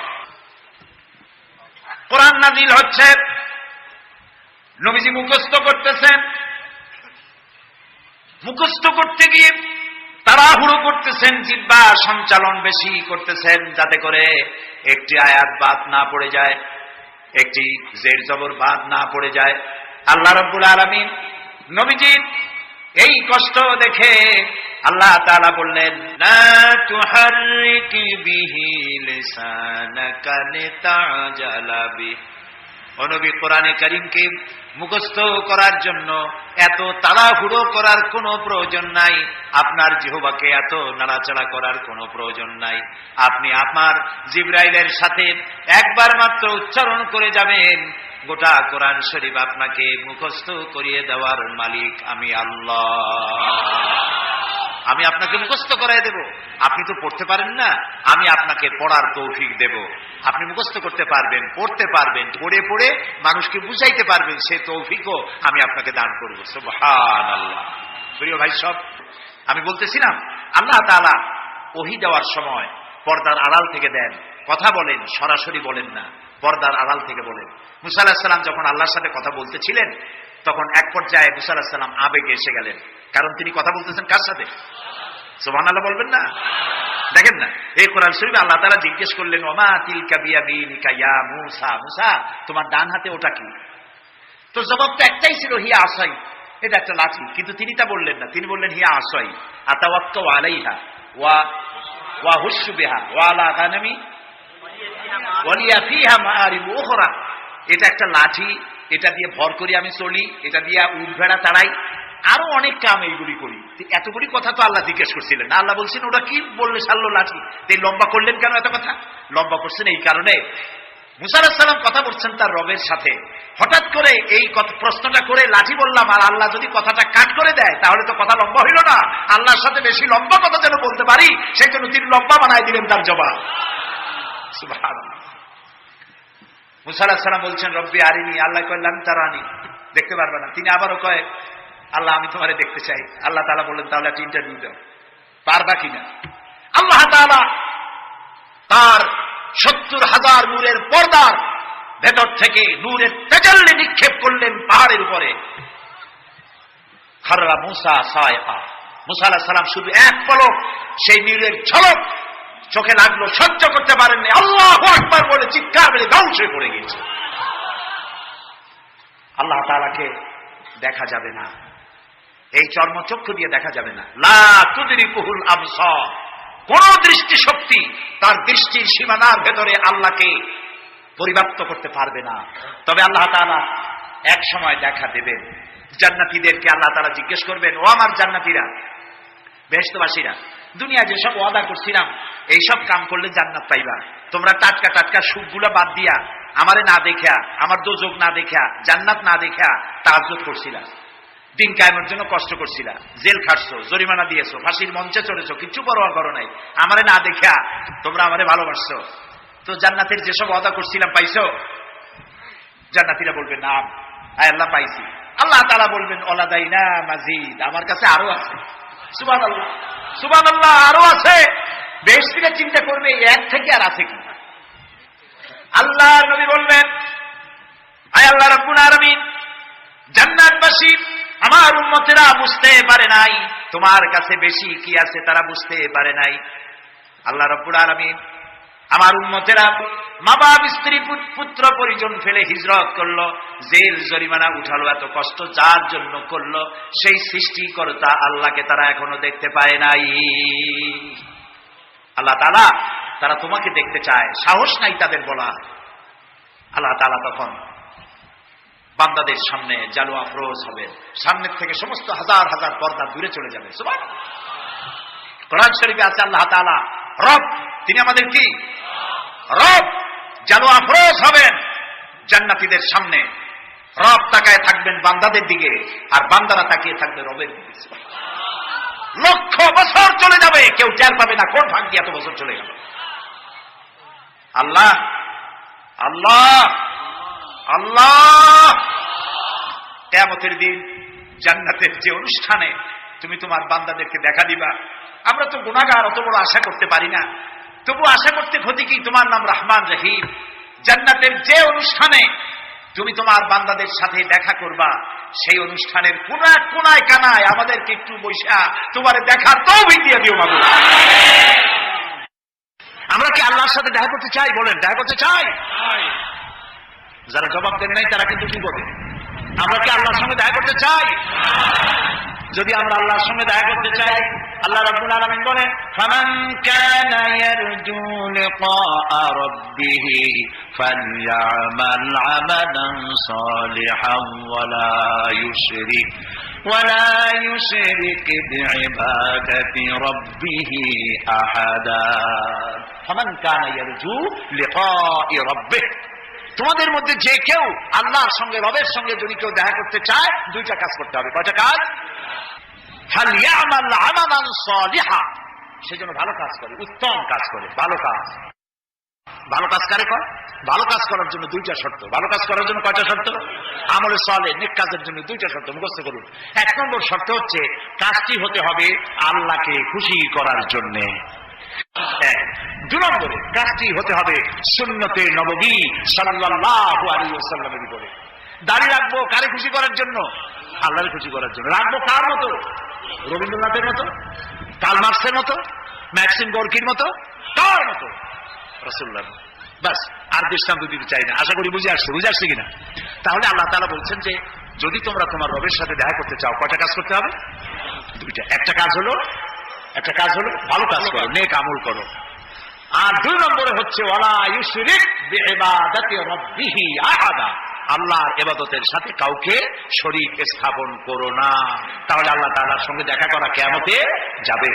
কোরআন নাজিল হচ্ছে, নবীজি মুখস্থ করতেছেন। মুখস্থ করতে গিয়ে তাড়াহুড়ো করতেছেন, জিহ্বা সঞ্চালন বেশি করতেছেন, যাতে করে একটি আয়াত বাদ না পড়ে যায়, একটি জের জবর বাদ না পড়ে যায়। আল্লাহ রাব্বুল আলামিন নবীজির এই কষ্ট দেখে আল্লাহ তাআলা বললেন, লা তুহাররিক বিহি লিসানাকা লিতাজালা বিহি। ও নবী, কোরআনে কারীমকে মুখস্থ করার জন্য এত তাড়াহুড়ো করার কোনো প্রয়োজন নাই, আপনার জিহ্বাকে এত নাড়াচাড়া করার কোনো প্রয়োজন নাই। আপনি আমার জিবরাইলের সাথে একবার মাত্র উচ্চারণ করে যাবেন, গোটা কোরআন শরীফ আপনাকে মুখস্থ করিয়ে দেওয়ার মালিক আমি আল্লাহ। আমি আপনাকে মুখস্থ করাই দেব। আপনি তো পড়তে পারেন না, আমি আপনাকে পড়ার তৌফিক দেব। আপনি মুখস্থ করতে পারবেন, পড়তে পারবেন, পড়ে পড়ে মানুষকে বুঝাইতে পারবেন, সে তৌফিকও আমি আপনাকে দান করবো। সুবহানাল্লাহ। প্রিয় ভাই সব, আমি বলতেছিলাম আল্লাহ তাআলা ওহী দেওয়ার সময় পর্দার আড়াল থেকে দেন, কথা বলেন, সরাসরি বলেন না, পর্দার আড়াল থেকে বলেন। মুসা আলাইহিস সালাম যখন আল্লাহর সাথে কথা বলতেছিলেন, তখন এক পর্যায়ে মুসা আলাইহিস সালাম আবেগে এসে গেলেন, কারণ তিনি কথা বলতেছেন কার সাথে? সুবহানাল্লাহ বলবেন না? দেখেন না, এই কোরআন শরীফে আল্লাহ তাআলা জিজ্ঞেস করলেন, ওমা তিলকা বিয়ামিনিকা ইয়া মূসা, মূসা তোমার ডান হাতে ওটা কি? তো জবাব তো একটাই ছিল, হিয়া আসাই, এটা একটা লাঠি। কিন্তু তিনি তা বললেন না, তিনি বললেন হিয়া আসাই আতাওয়াক্কাউ আলাইহা ওয়া হুশু বিহা ওয়া আলা গানামি ওয়ালিয়া ফিহা মাআরিবু উখরা। এটা একটা লাঠি, এটা দিয়ে ভর করি আমি চলি, এটা দিয়ে উট ভেড়া তাড়াই, আরো অনেক কাম এইগুলি করি। এতগুলি কথা তো আল্লাহ জিজ্ঞেস করছিলেন না। আল্লাহ বলছেন ওটা কি বললে সারলো লাঠি, এই লম্বা করলেন কেন এত কথা? লম্বা করছেন এই কারণে, মুসা আলাইহিস সালাম কথা বলছেন তার রবের সাথে, হঠাৎ করে এই প্রশ্নটা করে লাঠি বললাম, আর আল্লাহ যদি কথাটা কাট করে দেয় তাহলে তো কথা লম্বা হইল না। আল্লাহর সাথে বেশি লম্বা কথা যেন বলতে পারি, সেই জন্য তিনি লম্বা বানায় দিলেন তার জবাব। সুবহানাল্লাহ। মুসা আলাইহিস সালাম বলছেন রব্বি আরিনি, আল্লাহ কয় লান তারানি, দেখতে পারবে না। তিনি আবারও কয় আল্লাহ আমি তোমারে দেখতে চাই। আল্লাহ তাআলা বললেন তাহলে একটা ইন্টারভিউ দাও, পারবা কিনা? আল্লাহ তাআলা তার 70,000 নূরের পর্দার ভেতর থেকে নূরের তাজাল্লি নিক্ষেপ করলেন পাহাড়ের উপরে। খাররা মূসা সায়কা, মূসা আলাইহিস সালাম শুধু এক পলক সেই নূরের ঝলক চোখে লাগলো, সহ্য করতে পারেননি, আল্লাহু আকবার বলে চিৎকার মেরে ধ্বংস হয়ে পড়ে গেছে। আল্লাহ তাআলাকে দেখা যাবে না, এই চর্মচক্ষু দিয়ে দেখা যাবে না। লা তুদরিকুহুল আবসার, কোন দৃষ্টি শক্তি তার দৃষ্টির সীমানার ভেতরে আল্লাহকে পরিব্যাপ্ত করতে পারবে না। তবে আল্লাহ তাআলা এক সময় দেখা দেবেন। জান্নাতীদেরকে আল্লাহ তাআলা জিজ্ঞেস করবেন, ও আমার জান্নাতীরা, বেহেশতবাসীরা, দুনিয়া যেসব ওয়াদা করছিলাম এইসব কাম করলে জান্নাত পাইবা, তোমরা টাটকা টাটকা সুখগুলা বাদ দিয়া আমারে না দেখা, আমার দোজক না দেখা, জান্নাত না দেখা তাহাজ্জুদ করছিলা, দিন কায়েমের জন্য কষ্ট করছিলা, জেল খাটছো, জরিমানা দিয়েছো, ফাঁসির মঞ্চে চড়েছো, কিচ্ছু পরোয়া করো নাই, আমারে না দেখা তোমরা আমারে ভালোবাসছো, তো জান্নাতের যেসব ওয়াদা করছিলাম পাইছো? জান্নাতীরা বলবেন না, আয় আল্লাহ পাইছি। আল্লাহ তাআলা বলবেন ওয়ালাদাইনা মাজিদ, আমার কাছে আরো আছে। সুবহানাল্লাহ, সুবহানাল্লাহ, আরো আছে। বেহেশতীরা চিন্তা করবে এক থেকে আর আছে কি? আল্লাহর নবী বলবেন, আয় আল্লাহ রাব্বুল আলামিন, জান্নাতবাসী আমার উম্মতেরা বুঝতে পারে নাই তোমার কাছে বেশি কি আছে, তারা বুঝতে পারে নাই। আল্লাহ রাব্বুল আলামিন আমার উম্মতেরা মা বাপ, স্ত্রী, পুত্র পরিজন ফেলে হিজরত করলো, জেল জরিমানা উঠালো, এত কষ্ট যার জন্য করলো, সেই সৃষ্টিকর্তা আল্লাহকে তারা এখনো দেখতে পায় নাই। আল্লাহ তাআলা তারা তোমাকে দেখতে চায়, সাহস নাই তাদের বলা। আল্লাহ তাআলা তখন বান্দাদের সামনে জালু আফরোজ হবে, সামনের থেকে সমস্ত হাজার হাজার পর্দা দূরে চলে যাবে। সুবহানাল্লাহ। কোরআন শরীফে আছে আল্লাহ তাআলা রব, তিনি আমাদের কি রব। জালু আফরোজ হবেন জান্নাতীদের সামনে, রব তাকায় থাকবেন বান্দাদের দিকে, আর বান্দারা তাকিয়ে থাকবে রবের দিকে। লক্ষ বছর চলে যাবে, কেউ টের পাবে না কোন ভাগ্যে এত বছর চলে গেল। আল্লাহ আল্লাহ আল্লাহ, কিয়ামতের দিন জান্নাতের যে অনুষ্ঠানে তুমি তোমার বান্দাদেরকে দেখা দিবা, আমরা তো গুনাহগার, অত বড় আশা করতে পারি না, তবু আশা করতে ক্ষতি কি? তোমার নাম রহমান রহিম। জান্নাতের যে অনুষ্ঠানে তুমি তোমার বান্দাদের সাথে দেখা করবা, সেই অনুষ্ঠানের কোনায় কোনায় কানায় আমাদেরকে একটু বৈশা তোমার দেখার তৌফিক দিয়ে দিও মাগো। আমরা কি আল্লাহর সাথে দেখা করতে চাই? বলেন, দেখা করতে চাই? যারা জবাব দেন নাই তারা কিন্তু কি বলে, আমরা কি আল্লাহর সঙ্গে দেখা করতে চাই? যদি আমরা আল্লাহর সঙ্গে দেখা করতে চাই, আল্লাহ রাব্বুল আলামিন বলেন, ফামান কানা ইয়ারজু লিকা রাব্বিহি ফালইআমাল আমালান সালিহান ওয়ালা ইউশরিক বিইবাদাতি রাব্বিহি আহাদা। ফামান কানা ইয়ারজু লিকা রাব্বিহি, তোমাদের মধ্যে যে কেউ আল্লাহর সঙ্গে, রবের সঙ্গে যদি কেউ দেখা করতে চায়, দুইটা কাজ করতে হবে। কয়টা কাজ? ফালইয়ামাল আমালান সালিহা, সেজন্য ভালো কাজ করে, উত্তম কাজ করে, ভালো কাজ। ভালো কাজ কারে কয়? ভালো কাজ করার জন্য দুইটা শর্ত। ভালো কাজ করার জন্য কয়টা শর্ত? আমলে সালেহ, নেক কাজের জন্য দুইটা শর্ত মুখস্থ করুন। এক নম্বর শর্ত হচ্ছে কাজটি হতে হবে আল্লাহকে খুশি করার জন্য। দুই নম্বরে কাজটি হতে হবে সুন্নতে নববী সাল্লাল্লাহু আলাইহি ওয়াসাল্লামের উপরে। দাড়ি রাখবো কারে খুশি করার জন্য? আল্লাহর খুশি করার জন্য। রাখবো কার মতো? রবীন্দ্রনাথের মতো, কার্ল মার্কসের মতো, ম্যাক্সিম গোর্কির মতো? কার মতো? রাসূলুল্লাহ। বাস, আর দৃষ্টান্ত দিতে চাই না। আশা করি বুঝে আসছে কিনা? তাহলে আল্লাহ তাআলা বলছেন যে যদি তোমরা তোমার রবের সাথে দেখা করতে চাও কয়টা কাজ করতে হবে? দুইটা। একটা কাজ হলো ভালো কাজ করো, নেক আমল করো। আর দুই নম্বরে হচ্ছে ওয়ালা ইউশরিক বিইবাদাতি রাব্বিহি আহাদা, আল্লাহর ইবাদতের সাথে কাউকে শরীক স্থাপন করো না। তাহলে আল্লাহ তাআলার সঙ্গে দেখা করা কিয়ামতে যাবে।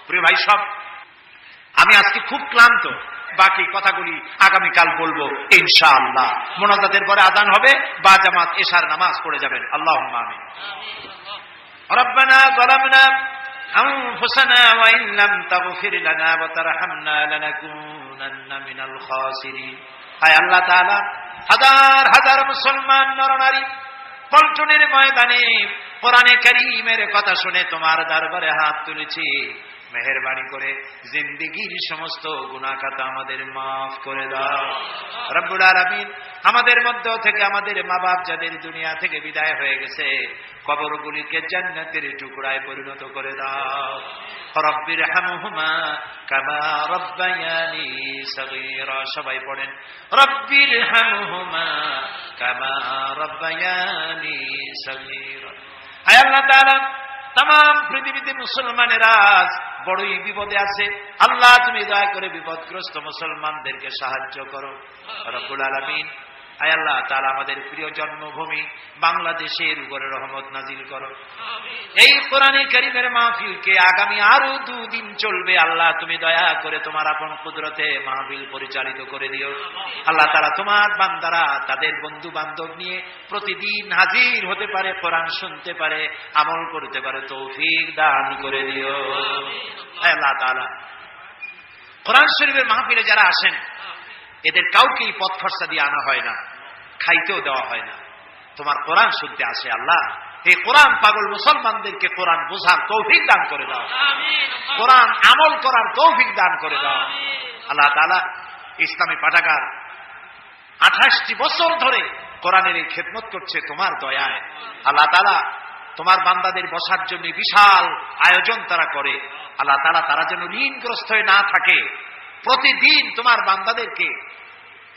প্রিয় ভাই সব, আমি আজকে খুব ক্লান্ত, বাকি কথাগুলি আগামীকাল বলবো ইনশাআল্লাহ। মোনাজাতের পরে আযান হবে, বা জামাত এশার নামাজ পড়ে যাবেন। আল্লাহুম্মা আমিন। রব্বানা যালামনা আনফুসানা ওয়া ইন লাম তাগফির লানা ওয়া তারহামনা লানাকুনান্না মিনাল খাসিরিন। হায় আল্লাহ তাআলা, হাজার হাজার মুসলমান নরনারী পল্টনের ময়দানে কোরআনে কারীমের কথা শুনে তোমার দরবারে হাত তুলেছি। মেহেরবানি করে জিন্দেগীর সমস্ত গুনাহ খাতা আমাদের মাফ করে দাও রব্বুল আলামিন। আমাদের মধ্য থেকে আমাদের মা বাপ যাদের দুনিয়া থেকে বিদায় হয়ে গেছে, কবরগুলিকে জান্নাতের টুকরায় পরিণত করে দাও। রব্বির হামহুমা কামা রব্বায়ানি সগীরা। সবাই পড়েন রব্বির হামহুমা কামা রব্বায়ানি সগীরা। আয় আল্লাহ তাআলা, তাম পৃথিবীতে মুসলমানেরা বড়ই বিপদে আছে। আল্লাহ তুমি দয়া করে বিপদগ্রস্ত মুসলমানদেরকে সাহায্য করো রব্বুল আলামিন। আয় আল্লাহ তাআলা, আমাদের প্রিয় জন্মভূমি বাংলাদেশের উপরে রহমত নাজিল করো। এই কোরআনে কারীমের মাহফিলকে আগামী আরো 2 দিন চলবে। আল্লাহ তুমি দয়া করে তোমার আপন কুদরতে মাহফিল পরিচালিত করে দিও। আল্লাহ তাআলা, তোমার বান্দারা তাদের বন্ধু বান্ধব নিয়ে প্রতিদিন হাজির হতে পারে, কোরআন শুনতে পারে, আমল করতে পারে, তৌফিক দান করে দিও। আয় আল্লাহ তাআলা, কোরআন শরীফের মাহফিলে যারা আসেন এদের কাউকেই পথ খরচা দিয়ে আনা হয় না, খাইতেও দেওয়া হয় না, তোমার কোরআন শুনতে আসে। আল্লাহ, এই কোরআন পাগল মুসলমানদেরকে কোরআন বোঝার তৌফিক দান করে দাও, কোরআন আমল করার তৌফিক দান করে দাও। আল্লাহ তাআলা, ইসলামী পাঠাগার 28টি বছর ধরে কোরআনের এই খেদমত করছে তোমার দয়ায়। আল্লাহ তাআলা, তোমার বান্দাদের বসার জন্য বিশাল আয়োজন তারা করে। আল্লাহ তাআলা, তারা যেন ঋণগ্রস্ত হয়ে না থাকে, প্রতিদিন তোমার বান্দাদেরকে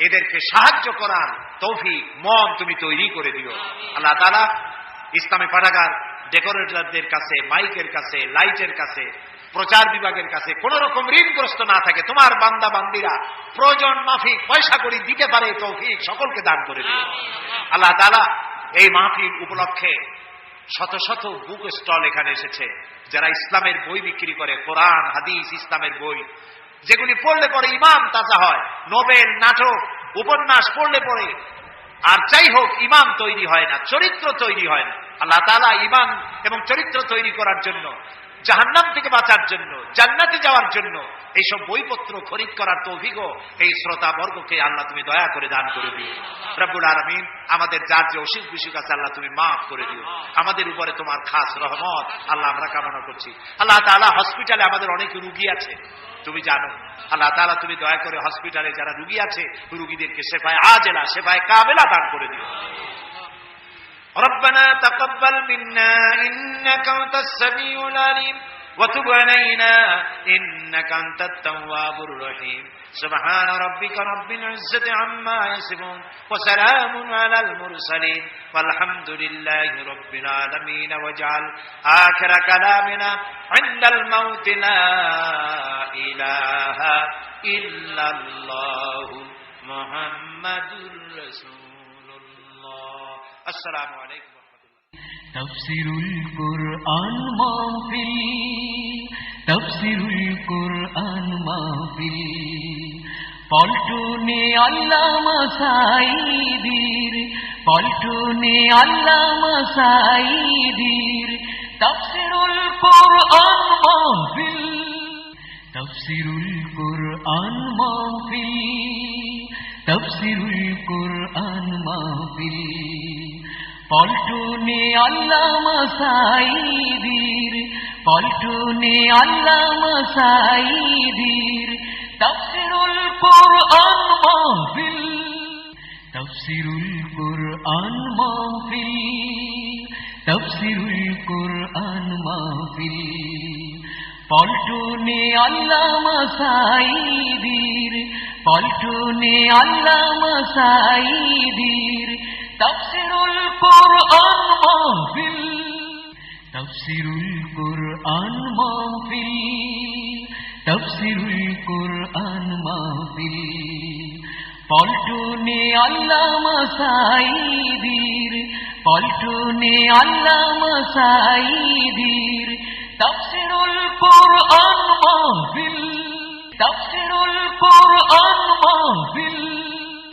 এদেরকে সাহায্য করার তৌফিক মন তুমি তৈরি করে দিও। আল্লাহ তাআলা, ইসলামী পাঠাগার ডেকোরেটরদের কাছে, মাইকের কাছে, লাইটের কাছে, প্রচার বিভাগের কাছে কোন রকম ঋণগ্রস্ত না থাকে, তোমার বান্দা বান্দিরা প্রয়োজন মাফিক পয়সা করি দিতে পারে তৌফিক সকলকে দান করে দিও। আল্লাহ তাআলা, এই মাহফিল উপলক্ষে শত শত বুক স্টল এখানে এসেছে, যারা ইসলামের বই বিক্রি করে, কোরআন হাদিস ইসলামের বই, যেগুলি পড়লে পরে ইমান তাজা হয়। নোবেল, নাটক, উপন্যাস পড়লে পরে আর যাই হোক ইমান তৈরি হয় না, চরিত্র তৈরি হয় না। আল্লাহ তাআলা ইমান এবং চরিত্র তৈরি করার জন্য, জাহান্নাম থেকে বাঁচার জন্য, জান্নাতে যাওয়ার জন্য এইসব বইপত্র খরিদ করার তৌফিকও এই শ্রোতা বর্গকে আল্লাহ তুমি দয়া করে দান করে দিও রব্বুল আলামিন। আমাদের যার যে অসুখ বিসুখ আছে আল্লাহ তুমি মাফ করে দিও। আমাদের উপরে তোমার খাস রহমত আল্লাহ আমরা কামনা করছি। আল্লাহ তাআলা, হসপিটালে আমাদের অনেক রোগী আছে, তুমি জানো। আল্লাহ তাআলা, তুমি দয়া করে হসপিটালে যারা রোগী আছে রোগীদেরকে শেফায়ে আজেলা, শেফায়ে কামেলা দান করে দিও। ربنا تقبل منا إنك أنت السميع العليم وتب علينا إنك أنت التواب الرحيم سبحان ربك رب العزة عما يصفون وسلام على المرسلين والحمد لله رب العالمين واجعل آخر كلامنا عند الموت لا إله إلا الله محمد رسول আসসালামু আলাইকুম ওয়া রাহমাতুল্লাহ। তাফসীরুল কুরআন মাহফিল, তাফসীরুল কুরআন মাহফিল, পল্টনে আল্লামা সাঈদীর, পল্টনে আল্লামা সাঈদীর তাফসীরুল কুরআন মাহফিল, তাফসীরুল কুরআন মাহফিল, তাফসীরুল কুরআন মাহফিল। পল্টনে আল্লামা সাঈদীর, পল্টনে আল্লামা সাঈদীর তাফসীরুল কুরআন মাহফিল, তাফসীরুল কুরআন মাহফিল, তাফসীরুল কুরআন মাহফিল। পল্টনে আল্লামা সাঈদীর, পল্টনে আল্লামা সাঈদীর তাফসীরুল কুরআন মাহফিল, তাফসীরুল কুরআন মাহফিল, তাফসীরুল কুরআন মাহফিল। পল্টনে আল্লামা সাঈদীর, পল্টনে আল্লামা সাঈদীর তাফসীরুল কুরআন মাহফিল, তাফসীরুল কুরআন মাহফিল,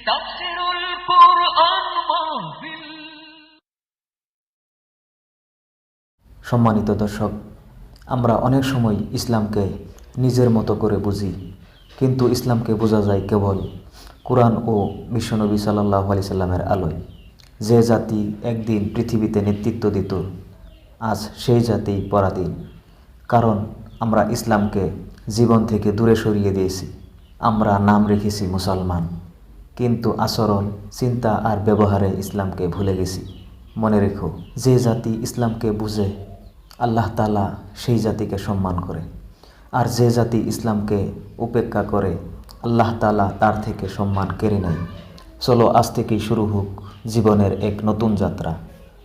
তাফসীরুল কুরআন মাহফিল। সম্মানিত দর্শক, আমরা অনেক সময় ইসলামকে নিজের মতো করে বুঝি, কিন্তু ইসলামকে বোঝা যায় কেবল কোরআন ও বিশ্বনবী সাল্লাল্লাহু আলাইহি সাল্লামের আলোয়। যে জাতি একদিন পৃথিবীতে নেতৃত্ব দিত, আজ সেই জাতি পরাধীন। কারণ আমরা ইসলামকে জীবন থেকে দূরে সরিয়ে দিয়েছি। আমরা নাম রেখেছি মুসলমান, কিন্তু আচরণ, চিন্তা আর ব্যবহারে ইসলামকে ভুলে গেছি। মনে রেখো, যে জাতি ইসলামকে বুঝে আল্লাহ তাআলা সেই জাতিকে সম্মান করে, আর যে জাতি ইসলামকে উপেক্ষা করে আল্লাহ তাআলা তার থেকে সম্মান কেড়ে নেয়। চলো আজ থেকেই শুরু হোক জীবনের এক নতুন যাত্রা,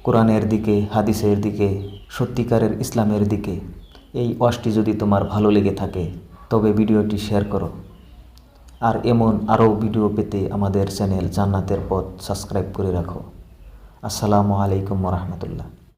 কোরআনের দিকে, হাদিসের দিকে, সত্যিকারের ইসলামের দিকে। এই ওয়াজটি যদি তোমার ভালো লেগে থাকে তবে ভিডিওটি শেয়ার করো, আর এমন আরও ভিডিও পেতে আমাদের চ্যানেল জান্নাতের পথ সাবস্ক্রাইব করে রাখো। আসসালামু আলাইকুম ওয়া রাহমাতুল্লাহ।